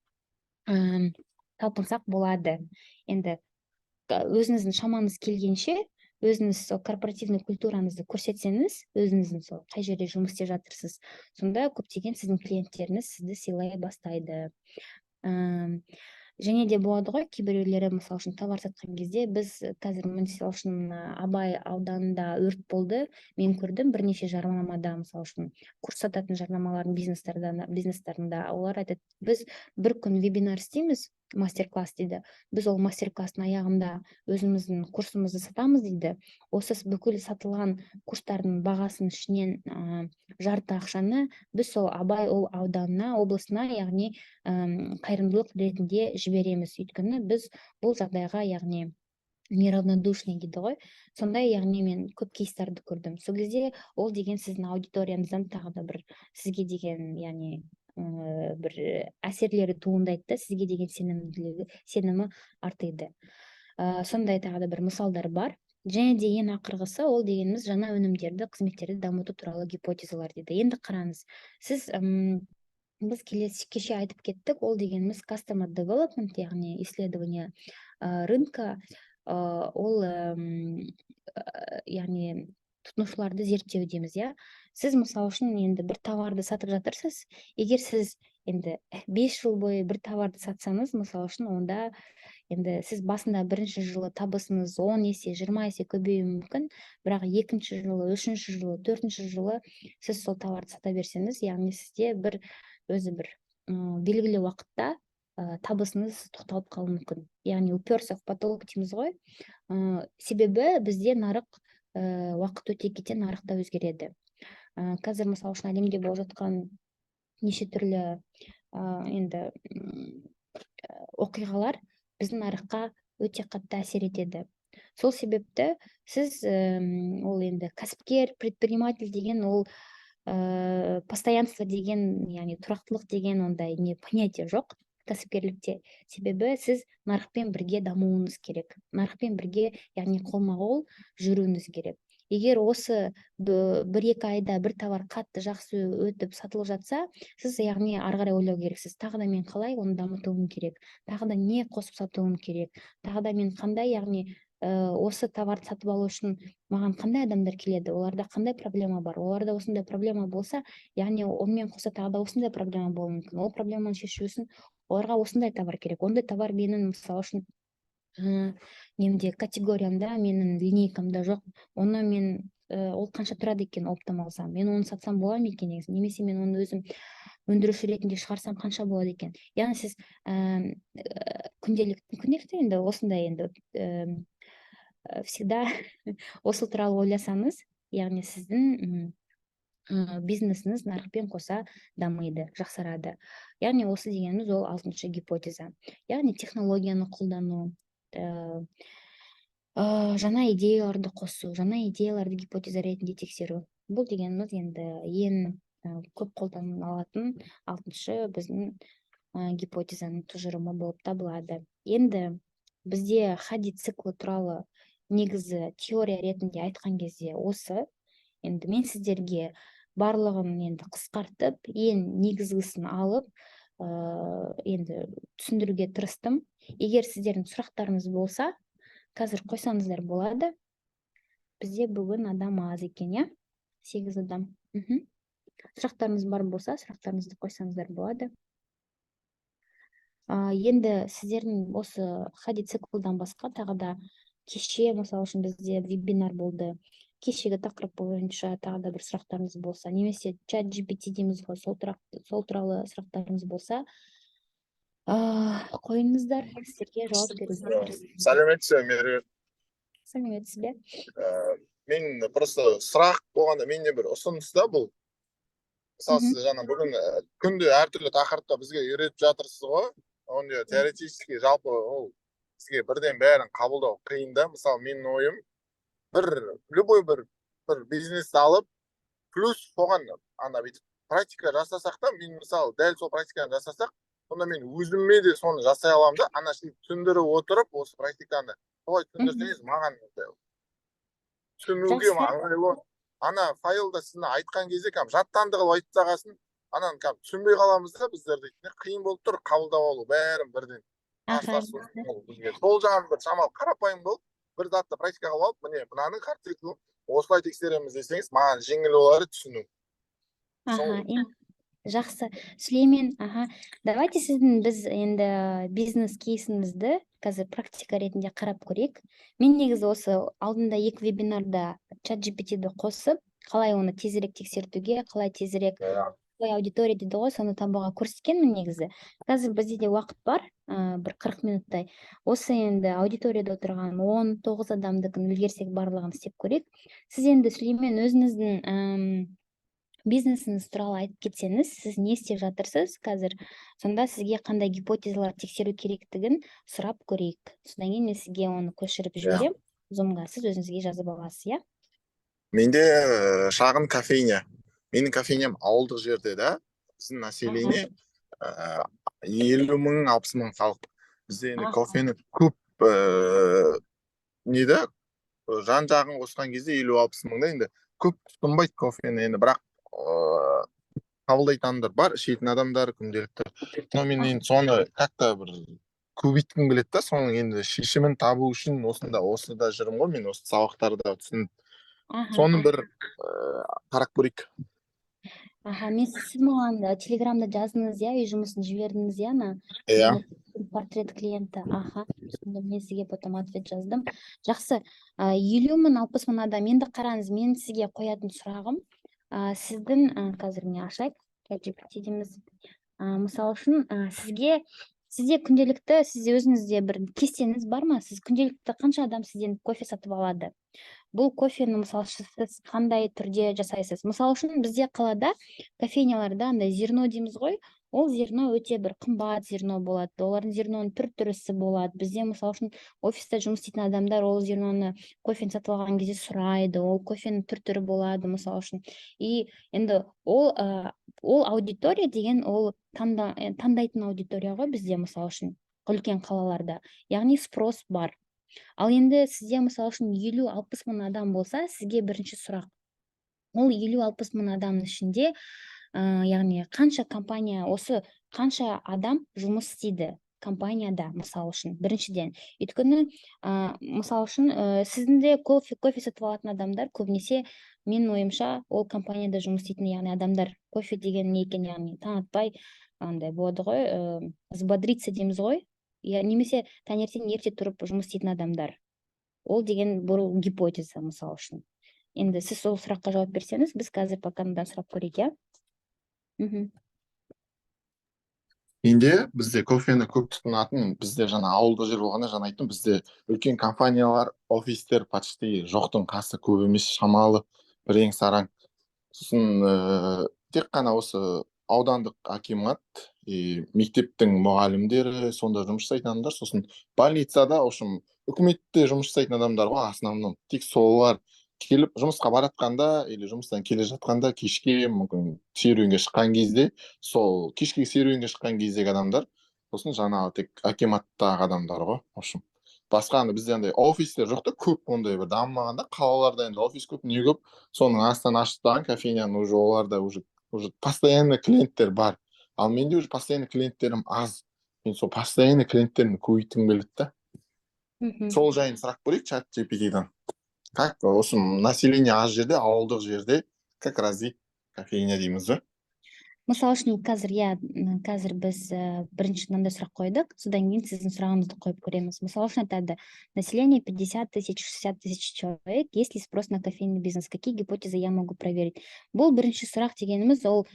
талпынсақ болады. Енді өзіңіздің шамаңыз келгенше, өзіңіз сол корпоративный культураңызды көрсетсеңіз, өзіңіздің сол қай жерде жұмыс істеп жатырсыз, сонда көптеген сіздің клиенттеріңіз сізді сыйлай бастайды. Және де болады ғой, кейбіреулері мысал үшін товар сатқан кезде, біз қазір мысал үшін Абай ауданында өрт болды, мен көрдім бірнеше жарнамада, мысал үшін курс сататын жарнамалардың бизнестарында олар айтады, біз бір күн вебинар істейміз, мастер-класс дейді, біз ол мастер-класстың аяғында өзіміздің курсымызды сатамыз дейді. Осы бүкіл сатылған курстардың бағасының ішінен жарты ақшаны біз сол Абай ауданына, облысына, яғни қайырымдылық ретінде жібереміз. Өйткені біз бұл жағдайға, яғни неравнодушный дейді ғой, сондай, яғни мен көп кейстарды көрдім. Сол кезде ол деген сіздің аудиторияңыздан тағы да бір сізге деген, яғни бір әсерлері туындайды да, сізге деген сенімі артиды. Сондай тағы да бір мысалдар бар. Және де ең ақырғысы ол дегеніміз жаңа өнімдерді, қызметтерді дамыту туралы гипотезалар дейді. Енді қараңыз, сіз біз кеше айтып кеттік, ол дегеніміз customer development, яғни исследование рынка, ол яғни тұтынушыларды зерттеу дейміз, иә. Сіз мысал үшін енді бір товарды сатып жатырсыз, егер сіз енді 5 жыл бойы бір товарды сатсаңыз, мысал үшін онда енді сіз басында бірінші жылы табысыңыз 10 есе, 20 есе көбеюі мүмкін, бірақ екінші жылы, үшінші жылы, төртінші жылы сіз сол товарды сата берсеңіз, яғни сізде өзі бір белгілі уақытта табысыңыз тоқталып қалуы мүмкін. Яғни уперся в потолок дейміз ғой. Себебі бізде нарық уақыт өте кете нарықта өзгереді. Қазір мысал үшін әлемде болып жатқан неше түрлі енді оқиғалар біздің нарыққа өте қатты әсер етеді. Сол себепті сіз ол енді кәсіпкер, предприниматель деген ол постоянство деген, яғни тұрақтылық деген ондай понятие жоқ кәсіпкерлікте. Себебі сіз нарықпен бірге дамуыңыз керек. Нарықпен бірге, яғни қолма-қол жүруіңіз керек. Егер осы 1-2 айда бір товар қатты жақсы өтіп сатылып жатса, сіз яғни ары қарай ойлау керексіз. Тағы да мен қалай оны дамытуым керек? Тағы да не қосып сатуым керек? Тағы да мен қандай, яғни осы товарды сатып алу үшін маған қандай адамдар келеді? Оларда қандай проблема бар? Оларда осындай проблема болса, яғни онымен қоса тағы да осындай проблема болуы мүмкін. Ол проблеманы шешу үшін оларға осындай товар керек. Ондай товар менің мысалы үшін немде категориямда, менің линейкамда жоқ. Оны мен ол қанша тұрады екен оптом алсам, мен оны сатсам бола ма екен, немесе мен оны өзім өндіруші ретінде шығарсам қанша болады екен. Яғни сіз күнделікті енді осындай енді всегда осы туралы ойласаңыз, яғни сіздің бизнесіңіз нарықпен қоса дамиды, жақсарады. Яғни осы дегеніміз ол 6-шы гипотеза. Яғни технологияны қолдану, жаңа идеяларды қосу, жаңа идеяларды гипотеза ретінде тексеру. Бұл дегеніміз енді ең көп қолданылатын 6-шы біздің гипотезаның тұжырымы болып табылады. Енді бізде хади циклы туралы негізі теория ретінде айтқан кезде осы, енді мен сіздерге барлығын енді қысқартып, ең негізгісін алып, енді түсіндіруге тырыстым. Егер сіздердің сұрақтарыңыз болса, қазір қойсаңыздар болады. Бізде бүгін адам аз екен, иә? 8 адам. Сұрақтарыңыз бар болса, сұрақтарыңызды қойсаңыздар болады. Енді сіздердің осы хади циклдан басқа тағы да кеше, мысалы үшін бізде вебинар болды. Кешегі тақырып бойынша тағы да бір сұрақтарыңыз болса, немесе чат GPT дейміз ғой, сол туралы сұрақтарыңыз болса, қойыңыздар, сіздерге жауап беруге тырысамын. Сәлеметсіз, Меруерт. Сәлеметсіз бе? Мен просто сұрақ болғанда менде бір ұсыныс та бұл. Мысалы, сіз жаңа бүгін күнде әртүрлі тақырыпта бізге үйретіп жатырсыз ғой. Оны теоретически жалпы ол бізге бірден бәрін қабылдау қиын да. Мысалы менің ойым, любой бір бизнесті алып, плюс соған ана бүйтіп практика жасасақ та, мен мысалы дәл сол практиканы жасасақ, сонда мен өзіме де соны жасай аламын да. Ана түсіндіріп отырып, осы практиканы солай түсіндірсеңіз, маған түсінуге ыңғайлы. Ана файлда сізді айтқан кезде жаттанды қылып айтып тастағасын, анан түсінбей қаламыз да, біздер дейтін қиын болып тұр қабылдап алу бәрін бірден. Сол жағын бір шамалы қарапайым болып, бір затты практика қылып алып, міне мынаның характеристикасы осылай тексереміз десеңіз, маған жеңіл болары түсіну. Жақсы. Сүлеймен, давайте біз енді бизнес кейсімізді қазір практика ретінде қарап көрейік. Мен негізі осы алдында 2 вебинарда чат GPT-ді қосып, қалай оны тезірек тексертуге, қалай тезірек аудитория дейді ғой, соны табуға көрсеткенмін негізі. Қазір бізде де уақыт бар, бір 40 минуттай. Осы енді аудиторияда отырған 19 адамдыкін үлгерсек барлығын істеп көрейік. Сіз енді Сүлеймен өзіңіздің бизнесіңіз туралы айтып кетсеңіз, сіз не істеп жатырсыз қазір? Сонда сізге қандай гипотезалар тексеру керектігін сұрап көрейік. Содан кейін мен сізге оны көшіріп жіберем. Зумға сіз өзіңізге жазып аласыз, иә? Менде шағын кофейня. Менің кофейням ауылдық жерде да. Біздің население 50 мың, 60 мың халық. Бізде енді кофені көп неде жан жағын қосқан кезде 50-60 мыңда енді көп тұтынбайды кофені енді, бірақ қабылдайтын адамдар бар, ішетін адамдар күнделікті. Но мен енді соны как-то бір көбейткім келеді да, соның енді шешімін табу үшін осында жүрмін ғой, мен осы сабақтарда түсініп. Соны бір қарап көрейік. Мен сіз маған телеграмда жаздыңыз, иә, үй жұмысын жібердіңіз, иә, портрет клиента. Сонда мен сізге потом ответ жаздым. Жақсы. 50 мың, 60 мың адам. Енді қараңыз, мен сізге қоятын сұрағым, сіздің қазір не ашайық, дейміз. Мысалы үшін сізде күнделікті, сіз өзіңізде бір кестеңіз бар ма? Сіз күнделікті қанша адам сізден кофе сатып алады? Бұл кофені, мысалы, сіз қандай түрде жасайсыз? Мысалы үшін бізде қалада кофейняларда андай зерно дейміз ғой, ол зерно өте бір қымбат зерно болады. Олардың зерноның түр-түрісі болады. Бізде, мысалы үшін, офиста жұмыс істейтін адамдар ол зерноны кофені сатып алған кезде сұрайды, ол кофенің түр-түрі болады, мысалы үшін. И енді ол аудитория деген ол таңдайтын аудитория ғой бізде, мысалы үшін, үлкен қалаларда. Яғни спрос бар. Ал енді сізде, мысалы үшін, 50-60 мың адам болса, сізге бірінші сұрақ. Ол 50-60 мың адамның ішінде, яғни қанша қанша адам жұмыс істейді компанияда, мысалы үшін, біріншіден. Өйткені, мысалы үшін, сіздің кофе сатып алатын адамдар көбінесе, менің ойымша, ол компанияда жұмыс істейтін, яғни адамдар кофе деген не екен, яғни танытпай, андай болады ғой, взбодриться дейміз ғой. Немесе таңертең ерте тұрып жұмыс істейтін адамдар. Ол деген бұл гипотеза, мысалы үшін. Енді сіз сол сұраққа жауап берсеңіз, біз қазір поканадан сұрап көрейік, иә? Менде бізде кофені көп тұтынатын, бізде жаңа ауылдық жер болғанда жаңа айттым, бізде үлкен компаниялар, офистер почти жоқтың қасы, көп емес, шамалы, бірең сараң. Сосын тек қана осы аудандық акимат, мектептің мұғалімдері, сонда жұмыс жасайтын адамдар, сосын больницада, үкіметте жұмыс жасайтын адамдар ғой, основном. Тек солар келіп жұмысқа баратқанда или жұмыстан келе жатқанда, кешке мүмкін серуенге шыққан кезде, сол кешке серуенге шыққан кездегі адамдар, сосын жаңағы тек акиматтағы адамдар ғой. Басқа бізде андай офистер жоқ та, көп ондай бір дамымағанда, қалаларда енді офис көп, не көп, соның астынан ашықтаған кофейняның уже оларда уже постоянный клиенттер бар. Ал менде уже постоянный клиенттерім аз. Мен сол постоянный клиенттерімді көбейткім келеді да. Сол жайын сұрақ көрейік чат GPT-дан. Как осы население аз жерде, ауылдық жерде, как развить кофейня дейміз бе? Мысалы үшін, қазір біз бірінші мынандай сұрақ қойдық, содан кейін сіздің сұрағыңызды қойып көреміз. Мысалы үшін айтады, население 50 тысяч, 60 тысяч человек, есть ли спрос на кофейный бизнес, какие гипотезы я могу проверить? Бұл бірінші сұрақ дегеніміз, ол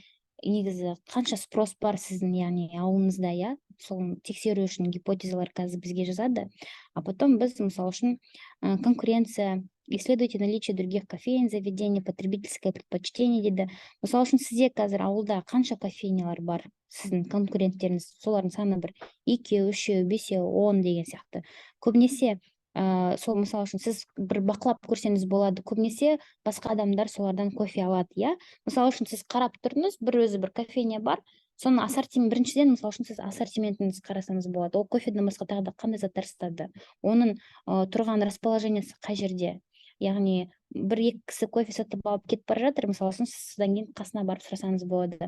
негізі қанша спрос бар сіздің, яғни ауылыңызда, иә, сол тексеру үшін гипотезалар қазір бізге жазады, а потом біз, мысалы үшін, конкуренция, исследуйте наличие других кофеин, заведений, потребительское предпочтение дейді. Мысалы үшін, сізде қазір ауылда қанша кофейнялар бар, сіздің конкуренттеріңіз, солардың саны бір 2, 3, 5, 10 деген сияқты. көбінесе сол мысалы үшін сіз бір бақылап көрсеңіз болады, көбінесе басқа адамдар солардан кофе алады, иә. Мысалы үшін сіз қарап тұрыңыз, бір өзі бір кофейня бар, соның біріншіден мысалы үшін сіз ассортиментіңізді қарасаңыз болады, ол кофеден басқа тағы да қандай заттар сатады, оның тұрған расположениесі қай жерде. Яғни бір-екі кісі кофе сатып алып кетіп бара жатыр, мысалы үшін сіз содан кейін қасына барып сұрасаңыз болады,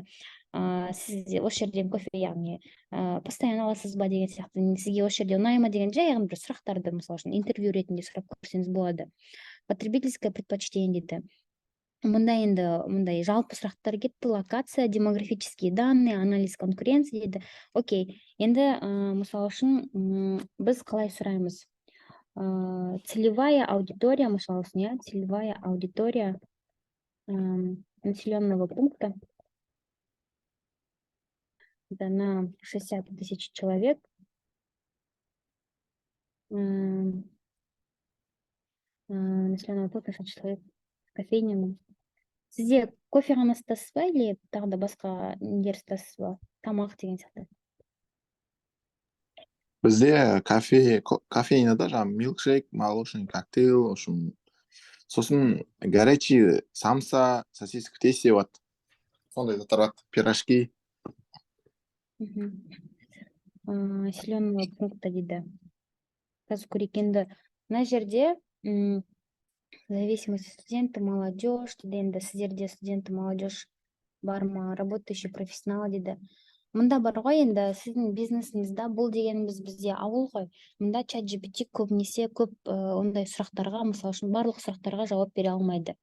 сіз осы жерден кофе, яғни постоянно аласыз ба деген сияқты, сізге осы жерде ұнай ма деген жай ғана бір сұрақтарды мысалы үшін интервью ретінде сұрап көрсеңіз болады. Потребительское предпочтение дейді. Мындай жалпы сұрақтар кетті: локация, демографические данные, анализ конкуренции дейді. Окей, енді мысалы үшін біз қалай сұраймыз? Целевая аудитория, мысалы үшін, целевая аудитория населенного пункта, это на 60 тысяч человек. Населенного пункта 60 человек с кофейнями. Сізде кофе ғана сатасыз ба, или тағы да басқа нелер сатасыз ба? Тамақ деген сияқты. Бізде кофейняда жаңағы милкшейк, молочный коктейль, общем, сосын горячий самса, сосиска в тесте, вот сондай заттар бар, пирожки. Населенного пункта дейді. Қазір көрейік, енді мына жерде зависимость студенты, молодежь дейді. Енді сіздерде студенты, молодежь бар ма, работающий профессионал дейді. Мында бар ғой, енді сіздің бизнесіңізде бұл дегеніміз бізде ауыл ғой. Мында чат GPT көбінесе көп ондай сұрақтарға, мысалы үшін барлық сұрақтарға жауап бере алмайды.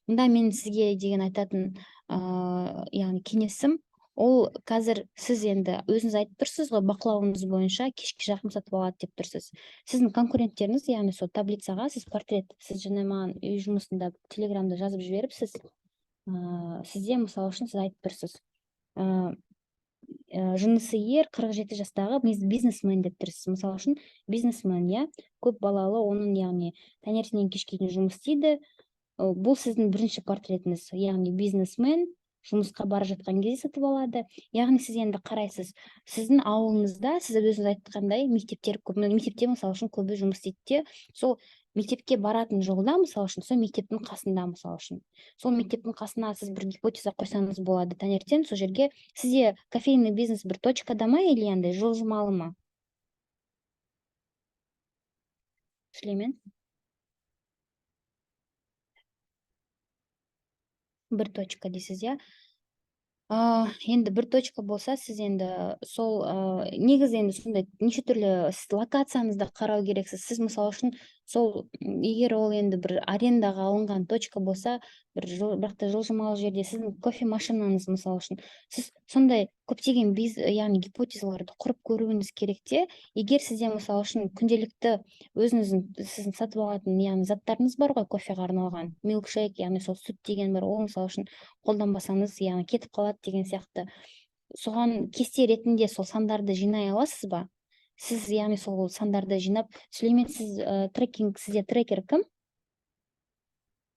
Мында мен сізге деген айтатын яғни кеңесім, ол қазір сіз енді өзіңіз айтып тұрсыз ғой, бақылауыңыз бойынша кешке жақын сатып алады деп тұрсыз. Сіздің конкуренттеріңіз, яғни сол таблицаға сіз портрет, сіз жаңа маған үй жұмысында телеграмда жазып жіберіпсіз, сізде мысалы үшін сіз айтып тұрсыз, жынысы ер, 47 жастағы бизнесмен деп тұрсыз. Мысалы үшін бизнесмен, иә, көп балалы, оның яғни таңертеңнен кешке дейін жұмыс істейді. Бұл сіздің бірінші портретіңіз, яғни бизнесмен, жұмысқа бара жатқан кезде сатып алады. Яғни сіз енді қарайсыз, сіздің ауылыңызда, сіз өзіңіз айтқандай, мектептер көп, мектепте мысалы үшін көбі жұмыс істейді, сол мектепке баратын жолда, мысалы үшін, сол мектептің қасында, мысалы үшін, сол мектептің қасына сіз бір гипотеза қойсаңыз болады, таңертең сол жерге сізде кофейный бизнес бір точкада ма, или андай жылжымалы ма? Сүлеймен? Бір точка дейсіз, иә? Енді бір точка болса, сіз енді сол негізі енді сондай неше түрлі локацияңызды қарау керексіз. Сіз мысалы үшін сол егер ол енді бір арендаға алынған точка болса, бірақта жылжымалы жерде сіздің кофе машинаңыз мысалы үшін, сіз сондай көптеген яғни гипотезаларды құрып көруіңіз керек те, егер сізде мысалы үшін күнделікті сіздің сатып алатын яғни заттарыңыз бар ғой, кофеға арналған, милкшейк, яғни сол сүт деген бар, ол мысалы үшін қолданбасаңыз, яғни кетіп қалады деген сияқты. Соған кесте ретінде сол сандарды жинай аласыз ба? Сіз яғни сол сандарды жинап, Сүлеймен, сізде трекер кім?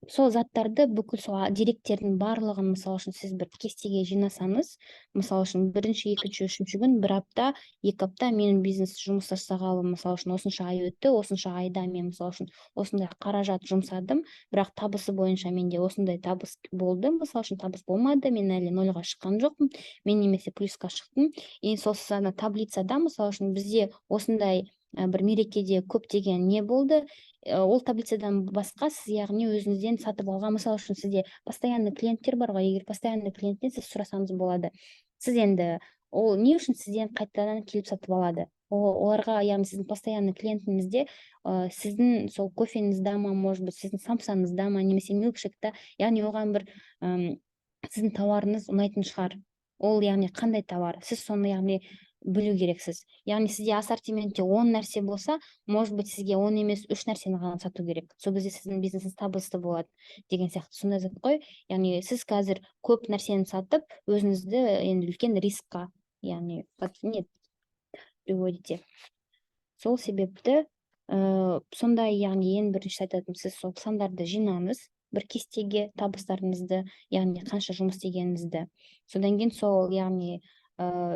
Сол заттарды бүкіл сол деректердің барлығын, мысалы үшін, сіз бір кестеге жинасаңыз, мысалы үшін, бірінші, екінші, үшінші күн, бір апта, 2 апта менің бизнес жұмыс жасағалы, мысалы үшін, осынша ай өтті, осынша айда мен, мысалы үшін, осындай қаражат жұмсадым, бірақ табысы бойынша менде осындай табыс болды, мысалы үшін, табыс болмады, мен әлі 0-ға шыққан жоқпын, мен немесе плюсқа шықтым. И сол таблицада, мысалы үшін, бізде осындай бір мерекеде көптеген не болды, ол таблицадан басқа сіз яғни өзіңізден сатып алған, мысалы үшін, сізде постоянный клиенттер бар ғой, егер постоянный клиенттен сіз сұрасаңыз болады. Сіз енді ол не үшін сізден қайтадан келіп сатып алады? Оларға, яғни сіздің постоянный клиентіңізде сіздің сол кофеңізда ма, может быть, сіздің самсаңызда ма, немесе милкшейкта, яғни оған бір сіздің тауарыңыз ұнайтын шығар. Ол яғни қандай товар? Сіз соны яғни білу керексіз. Яғни сізде ассортиментте 10 нәрсе болса, может быть, сізге 10 емес 3 нәрсені ғана сату керек. Сол кезде сіздің бизнесіңіз табысты болады деген сияқты. Сондай зат қой. Яғни сіз қазір көп нәрсені сатып, өзіңізді енді үлкен рискқа, яғни приводите. Сол себепті сондай, яғни ең бірінші айтатыным, сіз сол сандарды жинаңыз бір кестеге, табыстарыңызды, яғни қанша жұмыс істегеніңізді. Содан кейін сол, яғни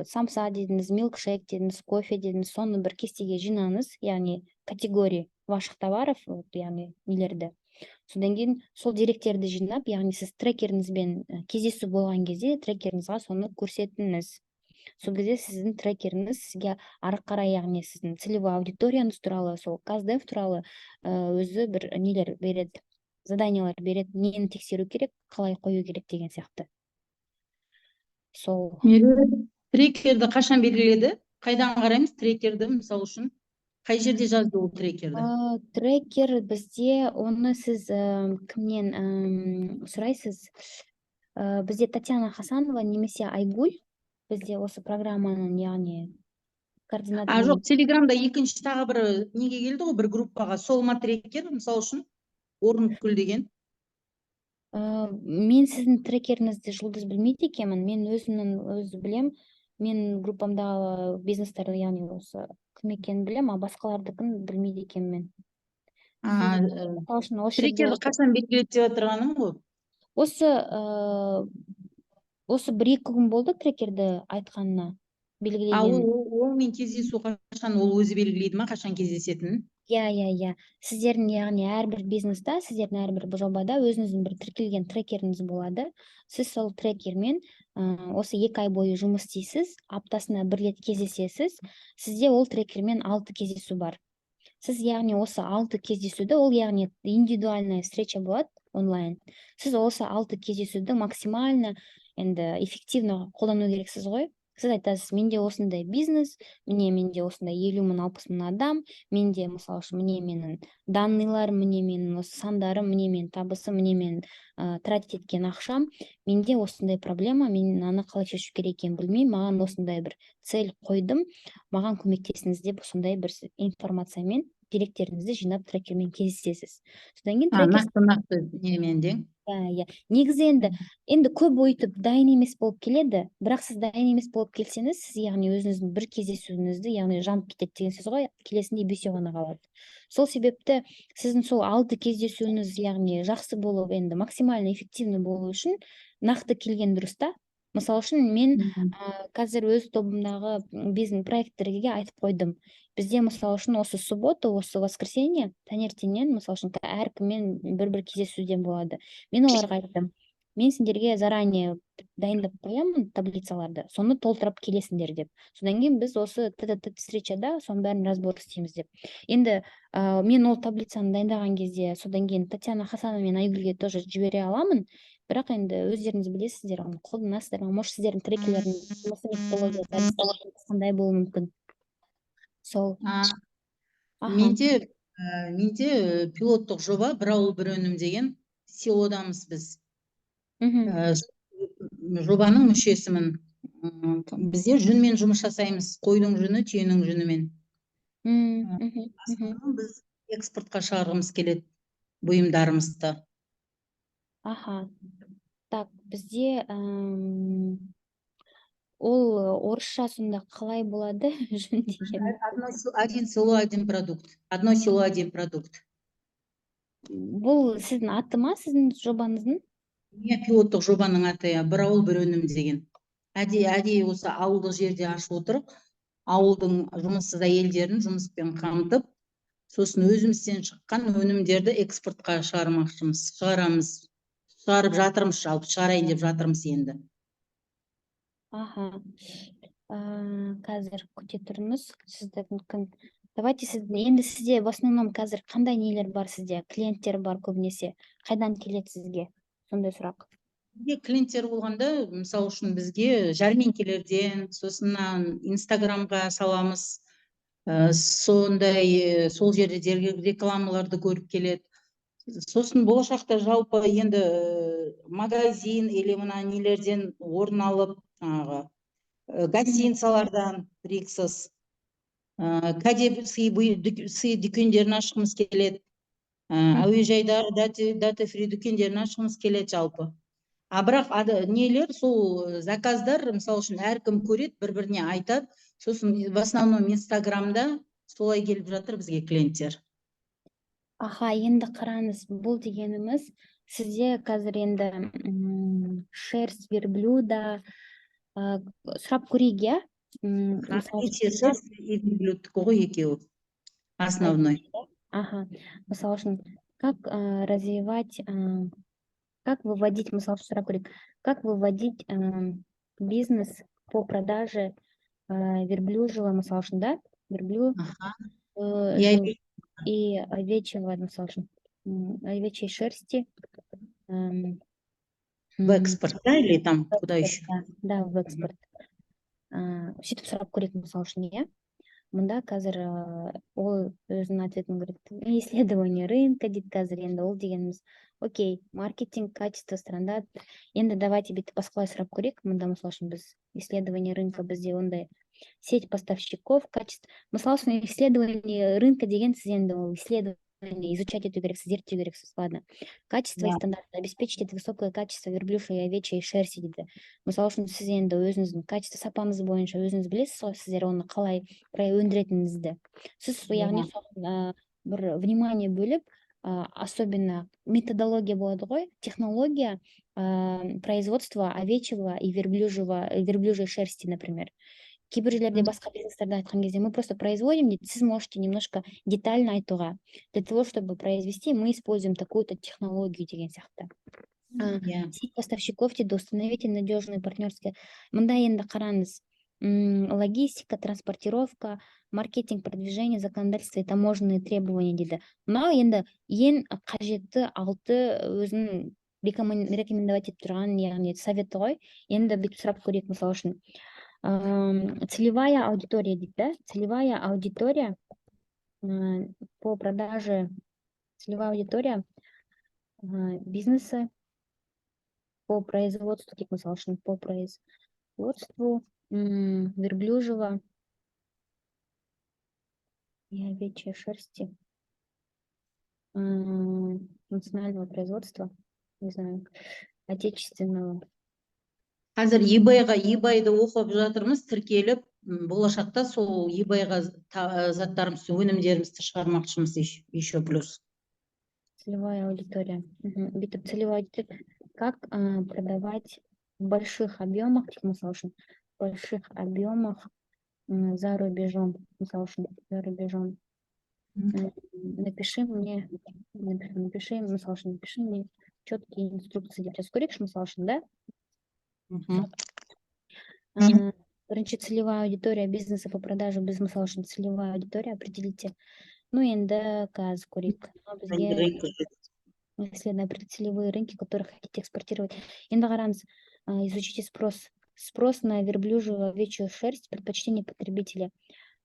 самса дедіңіз, милкшейк дедіңіз, кофе дедіңіз, соны бір кестеге жинаңыз, яғни категорий ваших товаров, вот, яғни нелерді. Содан кейін сол деректерді жинап, яғни сіз трекеріңізбен кездесу болған кезде трекеріңізға соны көрсетіңіз. Сол кезде сіздің трекеріңіз сізге ары қарай, яғни сіздің целевой аудиторияңыз туралы, сол каздев туралы өзі бір нелер береді, заданиялар береді, нені тексеру керек, қалай қою керек деген сияқты. Сол. Трекерді қашан белгіледі? Қайдан қараймыз трекерді, мысал үшін? Қай жерде жазды ол трекерді? Трекер бізде, оны сіз кімнен сұрайсыз? Бізде Татьяна Хасанова немесе Айгуль, бізде осы программаның, яғни координатор. Жоқ, Телеграмда екінші тағы бір неге келді ғой, бір группаға, Солма трекер, мысал үшін, Орынкүл деген. Мен сіздің трекеріңізді Жұлдыз білмейді екенмін, мен өзі білем, мен группамдағы бизнестарды, яғни осы кім екенін білем, а басқалардікін білмейді екенмін. Трекерді қашан белгіледі деп отырғаным ғой? Осы бір-екі күн болды трекерді айтқанына белгілеген. Ол мен кездесу қашан, ол өзі белгілейді ма, қашан кездесетінін? Иә. Сіздердің, яғни әрбір бизнеста, сіздердің әрбір жобада өзіңіздің бір тіркелген трекеріңіз болады. Сіз сол трекермен осы 2 ай бойы жұмыс істейсіз, аптасына 1 рет кездесесіз. Сізде ол трекермен 6 кездесу бар. Сіз, яғни осы 6 кездесуді, ол яғни индивидуальная встреча болады онлайн. Сіз осы 6 кездесуді максимально енді эффективно қолдану керексіз ғой. Сіз айтасыз, менде осындай бизнес, менде осындай 50 мың, 60 мың адам, менде, мысалы үшін, менің данныйларым, менің осы сандарым, менің табысым, менің тратить еткен ақшам, менде осындай проблема, мен аны қалай шешу керек екенін білмеймін, маған осындай бір цель қойдым, маған көмектесіңіз деп сондай бір информациямен деректеріңізді жинап трекермен кездесесіз. Содан кейін нақты немен де. Негізі енді көп өйтіп дайын емес болып келеді, бірақ сіз дайын емес болып келсеңіз, сіз яғни өзіңіздің бір кездесуіңізді, яғни жанып кетеді деген сөз ғой, келесінде 5 ғана қалады. Сол себепті сіздің сол 6 кездесуіңіз, яғни жақсы болып, енді максимально эффективный болу үшін нақты келген дұрыс та. Мысал үшін, мен қазір өз тобымдағы бизнес проекттерге айтып қойдым. Бізде, мысал үшін, осы суббота, осы воскресенье, таңертеңнен, мысал үшін, әркіммен бір кездесуден болады. Мен оларға айттым, мен сендерге заранее дайындап қоямын таблицаларды, соны толтырып келесіңдер деп. Содан кейін біз осы встречада соның бәрін разбор істейміз деп. Енді мен ол таблицаны дайындаған кезде, содан кейін Татьяна Хасанова мен Айгүлге тоже жібере аламын. Бірақ енді өздеріңіз білесіздер, оны қолданасыздар, может сіздердің трекерлердің қандай болуы мүмкін. Сол. Менде пилоттық жоба бір ауыл бір өнім деген селодамыз біз. Жобаның мүшесімін. Бізде жүнмен жұмыс жасаймыз, қойдың жүні, түйенің жүнімен. Біз экспортқа шығарғымыз келеді бұйымдарымызды. Так, бізде ол орысша сонда қалай болады жүн деген? Один село, один продукт. Одно село, один продукт. Бұл сіздің аты ма, сіздің жобаңыздың? Пилоттық жобаның аты, бір ауыл бір өнім деген. Әдейі осы ауылдық жерде ашып отырып, ауылдың жұмыссыз әйелдерін жұмыспен қамтып, сосын өзімізден шыққан өнімдерді экспортқа шығарамыз. Шығарып жатырмыз, жалпы шығарайын деп жатырмыз енді. Қазір күте тұрмыз. Давайте енді сізде в основном қазір қандай нелер бар сізде? Клиенттер бар көбінесе. Қайдан келеді сізге? Сондай сұрақ. Клиенттер болғанда, мысалы үшін бізге жәрмеңкелерден, сосын Инстаграмға саламыз, сондай сол жерде рекламаларды көріп келеді. Сосын болашақта жалпы енді магазин или мына нелерден орын алып, гостиницалардан риксыз, кәдеп сый дүкендерін ашқымыз келеді, әуежайда дата фри дүкендерін ашқымыз келеді жалпы. Бірақ нелер, сол заказдар, мысалы үшін әркім көреді, бір-біріне айтады, сосын в основном Инстаграмда солай келіп жатыр бізге клиенттер. Енді қараңыз, бұл дегеніміз, сізде қазір енді шерсть верблюда сұрап көрейік, иә? Шерсть верблюдтікі ғой екеуі. основной. Ага. Мысал үшін, как развивать, как выводить, мысал үшін сұрақ көрейік, как выводить бизнес по продаже верблюжьего, мысал үшін, да? Ага. Верблюжьего и овечьего, мысал үшін, овечьей шерсти. В экспорт, да, или там куда еще? Да, в экспорт. Сөйтіп сұрап көрейік, мысал үшін, иә? Мында қазір ол өзінің ответін говорит, исследование рынка дейді қазір, енді ол дегеніміз, окей, маркетинг, качество, стандарт, енді давайте бүйтіп басқалай сұрап көрейік. Мында мысал үшін біз исследование рынка, бізде ондай сеть поставщиков, качество. Мысал үшін исследование рынка деген сіз енді ол исследование изучать ету керексіз, зерттеу керексіз, ладно. Качество и стандарт, обеспечить это высокое качество верблюжьей и овечьей шерсти дейді. Мысал үшін сіз енді өзіңіздің качество сапаңыз бойынша өзіңіз білесіз ғой, сіздер оны қалай өндіретініңізді. Сіз яғни бір внимание бөліп, особенно методология болады ғой, технология производства овечьего и верблюжьей шерсти, например. Кейбір жерлерде басқа бизнестерді айтқан кезде мы просто производим, дейді, сіз можете немножко детально айтуға. Для того, чтобы произвести, мы используем такую-то технологию деген сияқты. Сеть поставщиков дейді, установите надежные партнерские. Мында енді қараңыз, логистика, транспортировка, маркетинг, продвижение, законодательство и таможенные требования дейді. Мынау енді ең қажетті 6 өзін рекомендовать етіп тұрған, яғни советі ғой. Енді бүйтіп сұрап көрейік, мысал үшін. Целевая аудитория дейді, да? Целевая аудитория по продаже, целевая аудитория бизнеса по производству, как мысал үшін, по производству верблюжьего и овечьей шерсти национального производства, не знаю, отечественного. Қазір eBay'ды оқып жатырмыз, тіркеліп, болашақта сол eBay'ға заттарымызды, өнімдерімізді шығармақшымыз еще плюс. Целевая аудитория. Бүйтіп целевая аудитория. Как продавать в больших объемах, мысал үшін, в больших объемах за рубежом, мысал үшін, за рубежом. Напиши мне, мысал үшін, напиши мне четкие инструкции деп жазып көрейікші, мысал үшін, да? Бірінші целевая аудитория бизнеса по продаже, біз мысал үшін целевая аудитория определите. Ну, енді қазір көрейік. Бізге исследовать целевые рынки, которые хотите экспортировать. Енді қараңыз, изучите спрос. Спрос на верблюжью овечью шерсть, предпочтение потребителя.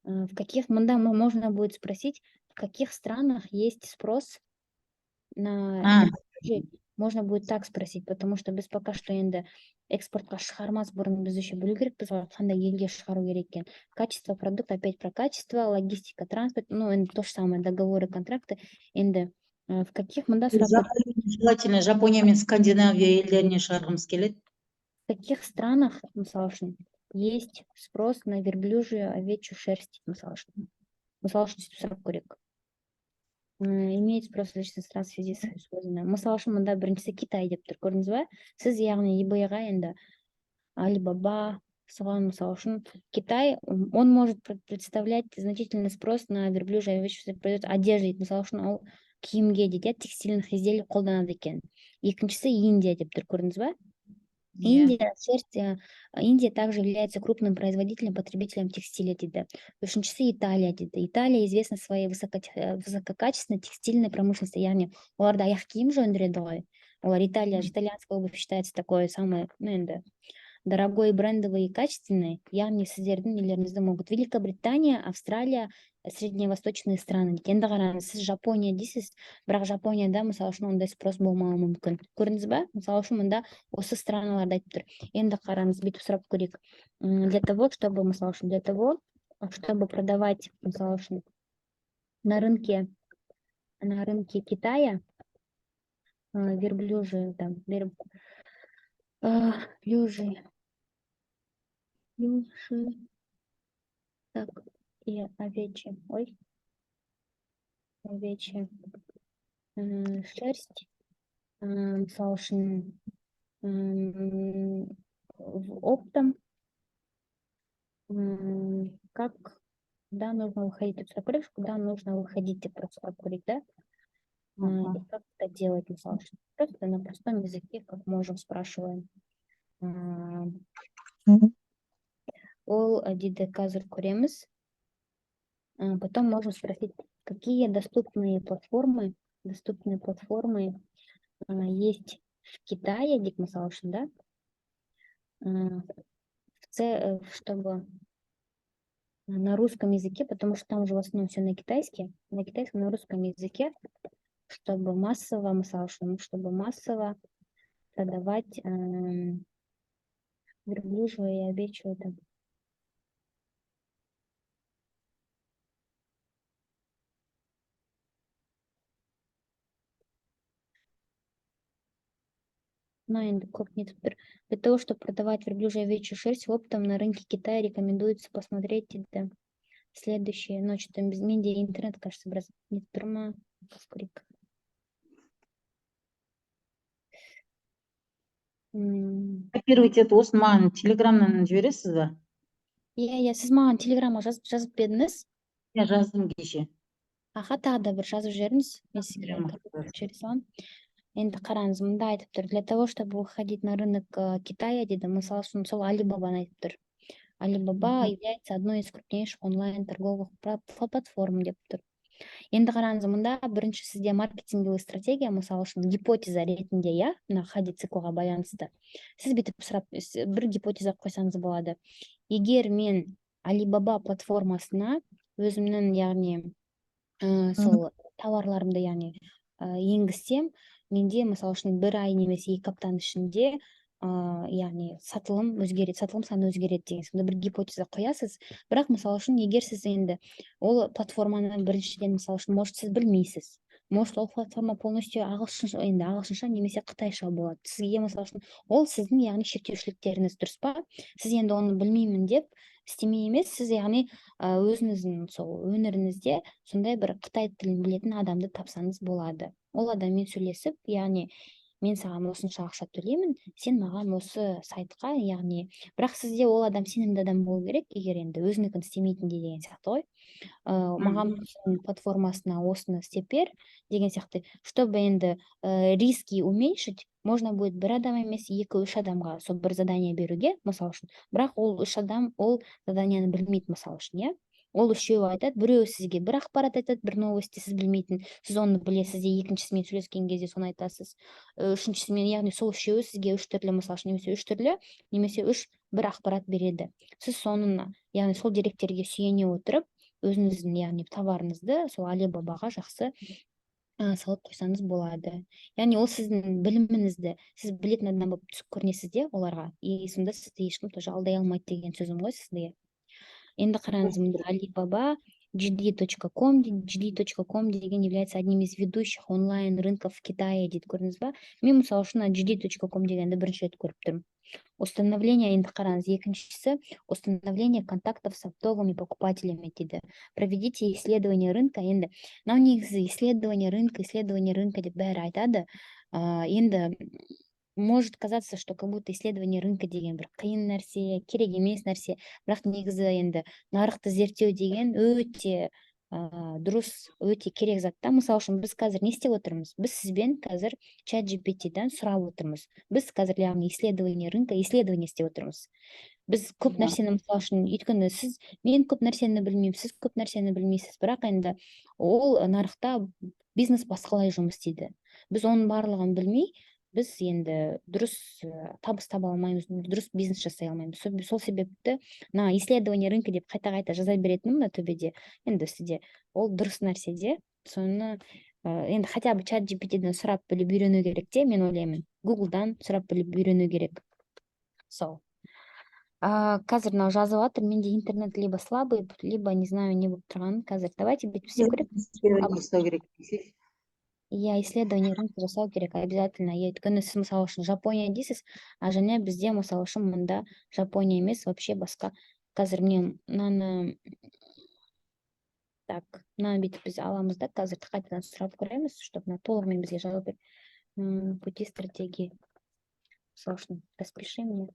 В каких, можно будет спросить, в каких странах есть спрос на верблюжий. Можно будет так спросить, потому что без пока что енді экспортқа шығармас бұрын біз еще білу керекпіз ғой, қандай елге шығару керек екен. Качество продукта, опять про качество, логистика, транспорт, ну, енді то же самое, договоры, контракты. Енді в каких желательно Жапония мен Скандинавия елдеріне шығарғымыз келеді. В каких странах, мысал үшін, есть спрос на верблюжью овечью шерсть, мысал үшін сөйтіп сұрап көрейік. Имеет спрос различных стран в связи с использованием. Мысал үшін мында біріншісі Китай деп тұр, көрдіңіз бе? Сіз яғни eBay'ға енді Alibaba, соған мысал үшін Китай, он может представлять значительный спрос на верблюжью овечью одежды, мысал үшін ол киімге дейді, текстильных изделий қолданады екен. Екіншісі Индия деп тұр, көрдіңіз бе? Индия также является крупным производителем, потребителем текстиля дейді. Үшіншісі Италия дейді. Италия известна своей высококачественной текстильной промышленности, яғни оларда аяқ киім өндіреді ғой. Олар итальянская обувь считается такой самый, ну, енді дорогой, брендовый и качественный, яғни сіздердің нелеріңізді могут Великобритания, Австралия, средневосточные страны. Енді қараңыз, сіз Жапония дейсіз, бірақ Жапонияда, мысал үшін, ондай спрос болмауы мүмкін. Көрдіңіз бе? Мысал үшін, мында осы страналарды айтып тұр. Енді қараңыз, бүйтіп сұрап көрейік. Для того, чтобы, мысал үшін, для того, чтобы продавать, мысал үшін, на рынке Китая верблюжьи, так, и овечья, овечья шерсть, мысал үшін, в оптом, как Куда нужно выходить деп сұрап көрейікші, куда нужно выходить деп просто сұрап көрейік, да? И как это делать, мысалы үшін. Просто на простом языке, как мы уже спрашиваем. Ол дейді қазір көреміз. Потом можем спросить, какие доступные платформы есть в Китае, дейік мысалы үшін, да? Чтобы на русском языке, потому что там же в основном все на китайском, на русском языке, чтобы массово, мысалы үшін, чтобы массово продавать верблюжью и овечью это. Для того, чтобы продавать верблюжью и овечью шерсть, оптом на рынке Китая рекомендуется посмотреть это следующее. Ночь там без медиа интернет, кажется, не турма. Копировать это осы маған телеграмнан жібересіз ба? Иә, сіз маған телеграмға жазып бердіңіз. Я жаздым кеше. Аха, тағы да бір жазып жіберіңіз. Мен сізге жібере саламын. Енді қараңыз, мында айтып тұр. Для того, чтобы выходить на рынок Китая, дейді, мысалы үшін сол Alibabаны айтып тұр. Alibaba является одной из крупнейших онлайн-торговых платформ деп тұр. Енді қараңыз, мында бірінші сізде маркетинговый стратегия, мысалы үшін гипотеза ретінде, иә, мына хади циклға байланысты. Сіз бүйтіп сұрап, бір гипотеза қойсаңыз болады. Егер мен Alibaba платформасына өзімнің, яғни, сол тауарларымды, яғни, енгізсем, менде, мысалы үшін, бір ай немесе 2 аптаның ішінде яғни сатылым саны өзгереді деген сонда бір гипотеза қоясыз. Бірақ мысалы үшін, егер сіз енді ол платформаны біріншіден, мысалы үшін, может, сіз білмейсіз. Может, ол платформа полностью ағылшынша немесе қытайша болады. Сізге, мысалы үшін, ол сіздің, яғни, шектеушіліктеріңіз, дұрыс па? Сіз енді оны білмеймін деп істемей емес, сіз, яғни, өзіңіздің сол өңіріңізде сондай бір қытай тілін білетін адамды тапсаңыз болады. Ол адаммен сөйлесіп, яғни, мен саған осынша ақша төлеймін, сен маған осы сайтқа, яғни, бірақ сізде ол адам сенімді адам болу керек, егер енді өзінікін істемейтіндей деген сияқты ғой. Маған платформасына осыны істеп бер деген сияқты. Чтобы енді риски уменьшить, можно будет бір адам емес, 2-3 адамға сол бір задание беруге, мысалы үшін. Бірақ ол 3 адам ол заданияны білмейді, мысалы үшін, иә? Ол үшеуі айтады, біреуі сізге бір ақпарат айтады, бір новости сіз білмейтін, сіз оны білесіз де, екіншісімен сөйлескен кезде соны айтасыз. Үшіншісімен, яғни сол үшеуі сізге 3 түрлі, мысалы үшін, немесе 3 түрлі, немесе 3 бір ақпарат береді. Сіз соның, яғни сол деректерге сүйене отырып, өзіңіздің, яғни, товарыңызды сол Alibaba-ға жақсы салып қойсаңыз болады. Яғни ол сіздің біліміңізді, сіз білетін адам болып түсіп көрінесіз де оларға, и сонда сізді ешкім тоже алдай алмайды деген сөзім ғой сізге. Енді қараңыз, Alibaba, JD.com деген является одним из ведущих онлайн рынков в Китае, дейді, көрдіңіз ба? Мен, мысалы үшін, JD.com дегенді бірінші рет көріп тұрмын. Установление, енді қараңыз, екіншісі, установление контактов с оптовыми покупателями, дейді. Проведите исследование рынка. Енді, мынау негізі исследование рынка деп бәрі айтады. Енді, может казаться, что как будто исследование рынка деген бір қиын нәрсе, керек емес нәрсе, бірақ негізі енді нарықты зерттеу деген өте дұрыс, өте керек затта. Мысалы үшін, біз қазір не істеп отырмыз? Біз сізбен қазір ChatGPT-дан сұрап отырмыз. Біз қазір, яғни, исследование рынка, исследование істеп отырмыз. Біз көп нәрсені, мысалы үшін, өйткені мен көп нәрсені білмеймін, сіз көп нәрсені білмейсіз, бірақ енді ол нарықта бизнес басқалай жұмыс істейді. Біз оның барлығын білмей, біз енді дұрыс табыс таба алмаймыз, дұрыс бизнес жасай алмаймыз. Сол себепті исследование рынка деп қайта-қайта жаза беретінім мына төбеде. Енді сізде ол дұрыс нәрсе де, соны енді хотя бы ChatGPT-ден сұрап біліп үйрену керек те, мен ойлаймын. Google-дан сұрап біліп үйрену керек. Сол. Қазір мынау жазып жатыр, менде интернет либо слабый, либо не знаю не болып тұрғанын. Қазір давайте бүйтіп істеу керек. Я исследование рынка жасау керек обязательно. Өйткені сіз, мысалы үшін, Жапония дейсіз, және бізде, мысалы үшін, мында Жапония емес, вообще басқа. Қазір мне мынаны бүйтіп біз аламыз да, қазір қайтадан сұрап көреміз, чтобы толығымен бізге жауап беріп, пути стратегии. Мысалы үшін, распиши мне.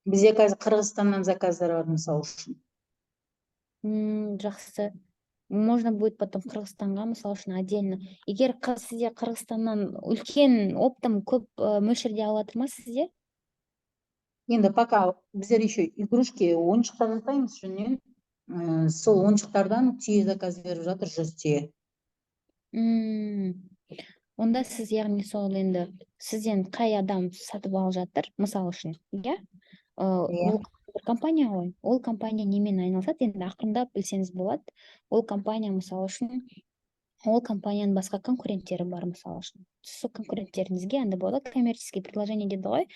Бізде қазір Қырғызстаннан заказдар бар, мысалы үшін. Жақсы. Можно будет потом Қырғызстанға, мысалы үшін, отдельно. Егер сізде Қырғызстаннан үлкен оптым көп мөлшерде алып ма сізде? Енді пока біздер еще игрушки ойыншықтар жасаймыз жүннен. Сол ойыншықтардан түйе заказ беріп жатыр, 100 түйе. Онда сіз, яғни сол енді сізден қай адам сатып алып жатыр, мысалы үшін, иә? Ол бір компания ғой. Ол компания немен айналысады? Енді ақырындап білсеңіз болады. Ол компания, мысалы үшін, ол компанияның басқа конкуренттері бар, мысалы үшін. Сол конкуренттеріңізге енді болады коммерческие предложения дейді ғой.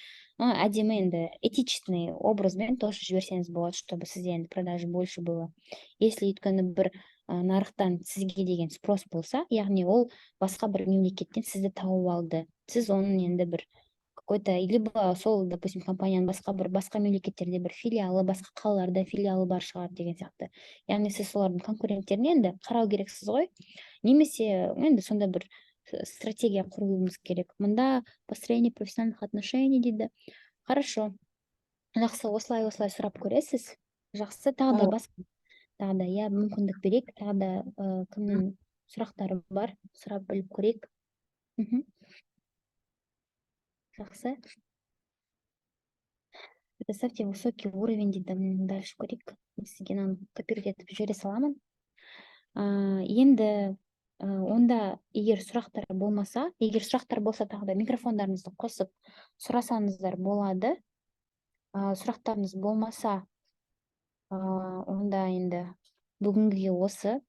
Әдемі енді этичный образбен тоже жіберсеңіз болады, чтобы сізде енді продажа больше было. Если өйткені бір нарықтан сізге деген спрос болса, яғни ол басқа бір мемлекеттен сізді тауып алды. Сіз оның енді бір какой-то, либо сол, допустим, компанияның басқа мемлекеттерде бір филиалы, басқа қалаларда филиалы бар шығар деген сияқты. Яғни сіз солардың конкуренттеріне енді қарау керексіз ғой. Немесе енді сонда бір стратегия құруымыз керек. Мында построение профессиональных отношений дейді. Хорошо. Жақсы, осылай сұрап көресіз. Жақсы, тағы да басқа. Тағы да, я мүмкіндік берейік. Тағы да кімнің сұрақтары бар, сұрап біліп көрейік. Жақсы. Предоставьте высокий уровень дейді. Дальше көрейік. Сізге копировать етіп жібере саламын. Енді онда егер сұрақтар болмаса, тағы да микрофондарыңызды қосып сұрасаңыздар болады. Сұрақтарыңыз болмаса, онда енді бүгінгі осы.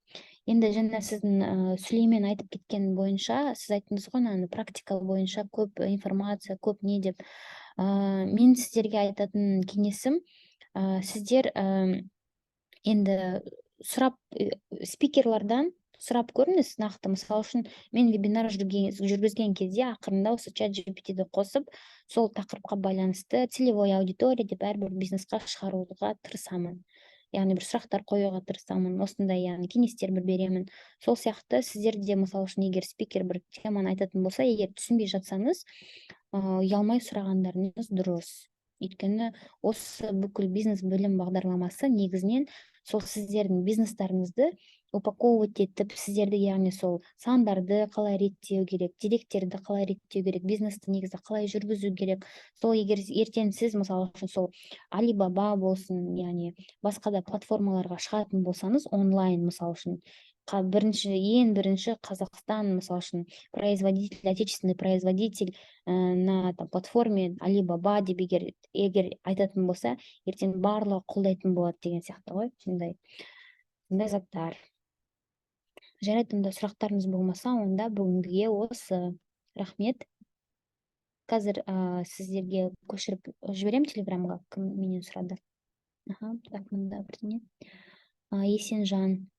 Енді жаңа сіздің Сүлеймен айтып кеткен бойынша, сіз айттыңыз ғой, практика бойынша көп информация, көп не деп. Мен сіздерге айтатын кеңесім, сіздер енді спикерлардан сұрап көріңіз нақты. Мысалы үшін, мен вебинар жүргізген кезде ақырында осы чат GPT-ді қосып, сол тақырыпқа байланысты целевой аудитория деп әрбір бизнесқа шығаруға тырысамын. Яғни бір сұрақтар қоюға тырысамын, осындай яғни кеңестер беремін. Сол сияқты сіздерде, мысалы үшін, егер спикер бір теманы айтатын болса, егер түсінбей жатсаңыз, ұялмай сұрағандарыңыз дұрыс. Өйткені осы бүкіл бизнес білім бағдарламасы негізінен сол сіздердің бизнестарыңызды упаковывать етіп, сіздерді, яғни сол сандарды қалай реттеу керек, деректерді қалай реттеу керек, бизнесті негізі қалай жүргізу керек. Сол егер ертең сіз, мысалы үшін, сол Alibaba болсын, яғни басқа да платформаларға шығатын болсаңыз, онлайн, мысалы үшін, ең бірінші Қазақстан, мысалы үшін, отечественный производитель на платформе Alibaba деп егер айтатын болса, ертең барлығы қолдайтын болады деген сияқты ғой, сондай заттар. Жарайды, онда сұрақтарыңыз болмаса, онда бүгінге осы. Рахмет. Қазір сіздерге көшіріп жіберем телеграмға, кім менен сұрады. Так, мында бірдеңе. Есенжан.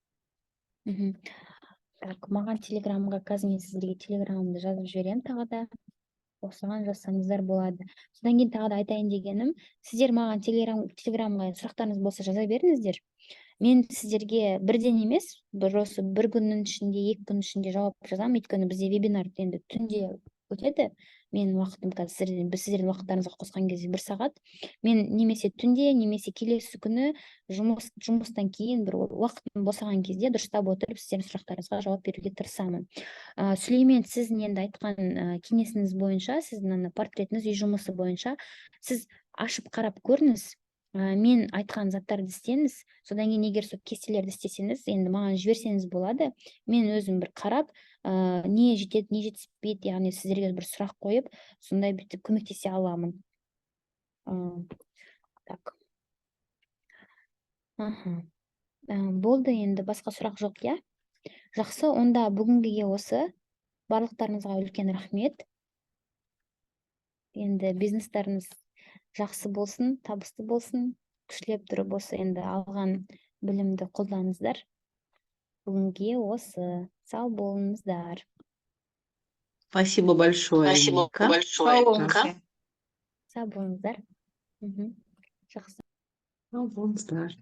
Так, маған телеграмға, қазір мен сіздерге телеграмымды жазып жіберем тағы да. Осыған жазсаңыздар болады. Содан кейін тағы да айтайын дегенім, сіздер маған телеграмға сұрақтарыңыз болса жаза беріңіздер. Мен сіздерге бірден емес, осы бір күннің ішінде, 2 күн ішінде жауап жазамын. Өйткені бізде вебинар енді түнде өтеді. Мен уақытым қазір сіздердің уақыттарыңызға қосқан кезде 1 сағат. Мен немесе түнде, немесе келесі күні жұмыстан кейін бір уақытым босаған кезде дұрыстап отырып сіздердің сұрақтарыңызға жауап беруге тырысамын. Сүлеймен, сіздің енді айтқан кеңесіңіз бойынша, сіздің портретіңіз үй жұмысы бойынша, сіз ашып қарап көріңіз. Мен айтқан заттарды істеңіз, содан кейін егер сол кестелерді істесеңіз, енді маған жіберсеңіз болады. Мен өзім бір қарап, не жетеді, не жетіспейді, яғни сіздерге бір сұрақ қойып, сондай бүйтіп көмектесе аламын. Так. Болды, енді басқа сұрақ жоқ, я? Жақсы, онда бүгінгіге осы. Барлықтарыңызға үлкен рахмет. Енді бизнестеріңіз жақсы болсын, табысты болсын, күшлеп тұрып осы енді алған білімді қолданыңыздар. Бүгінге осы. Сау болыңыздар. Спасибо большое. Спасибо большое. Сау болыңыздар. Жақсы. Сау болыңыздар.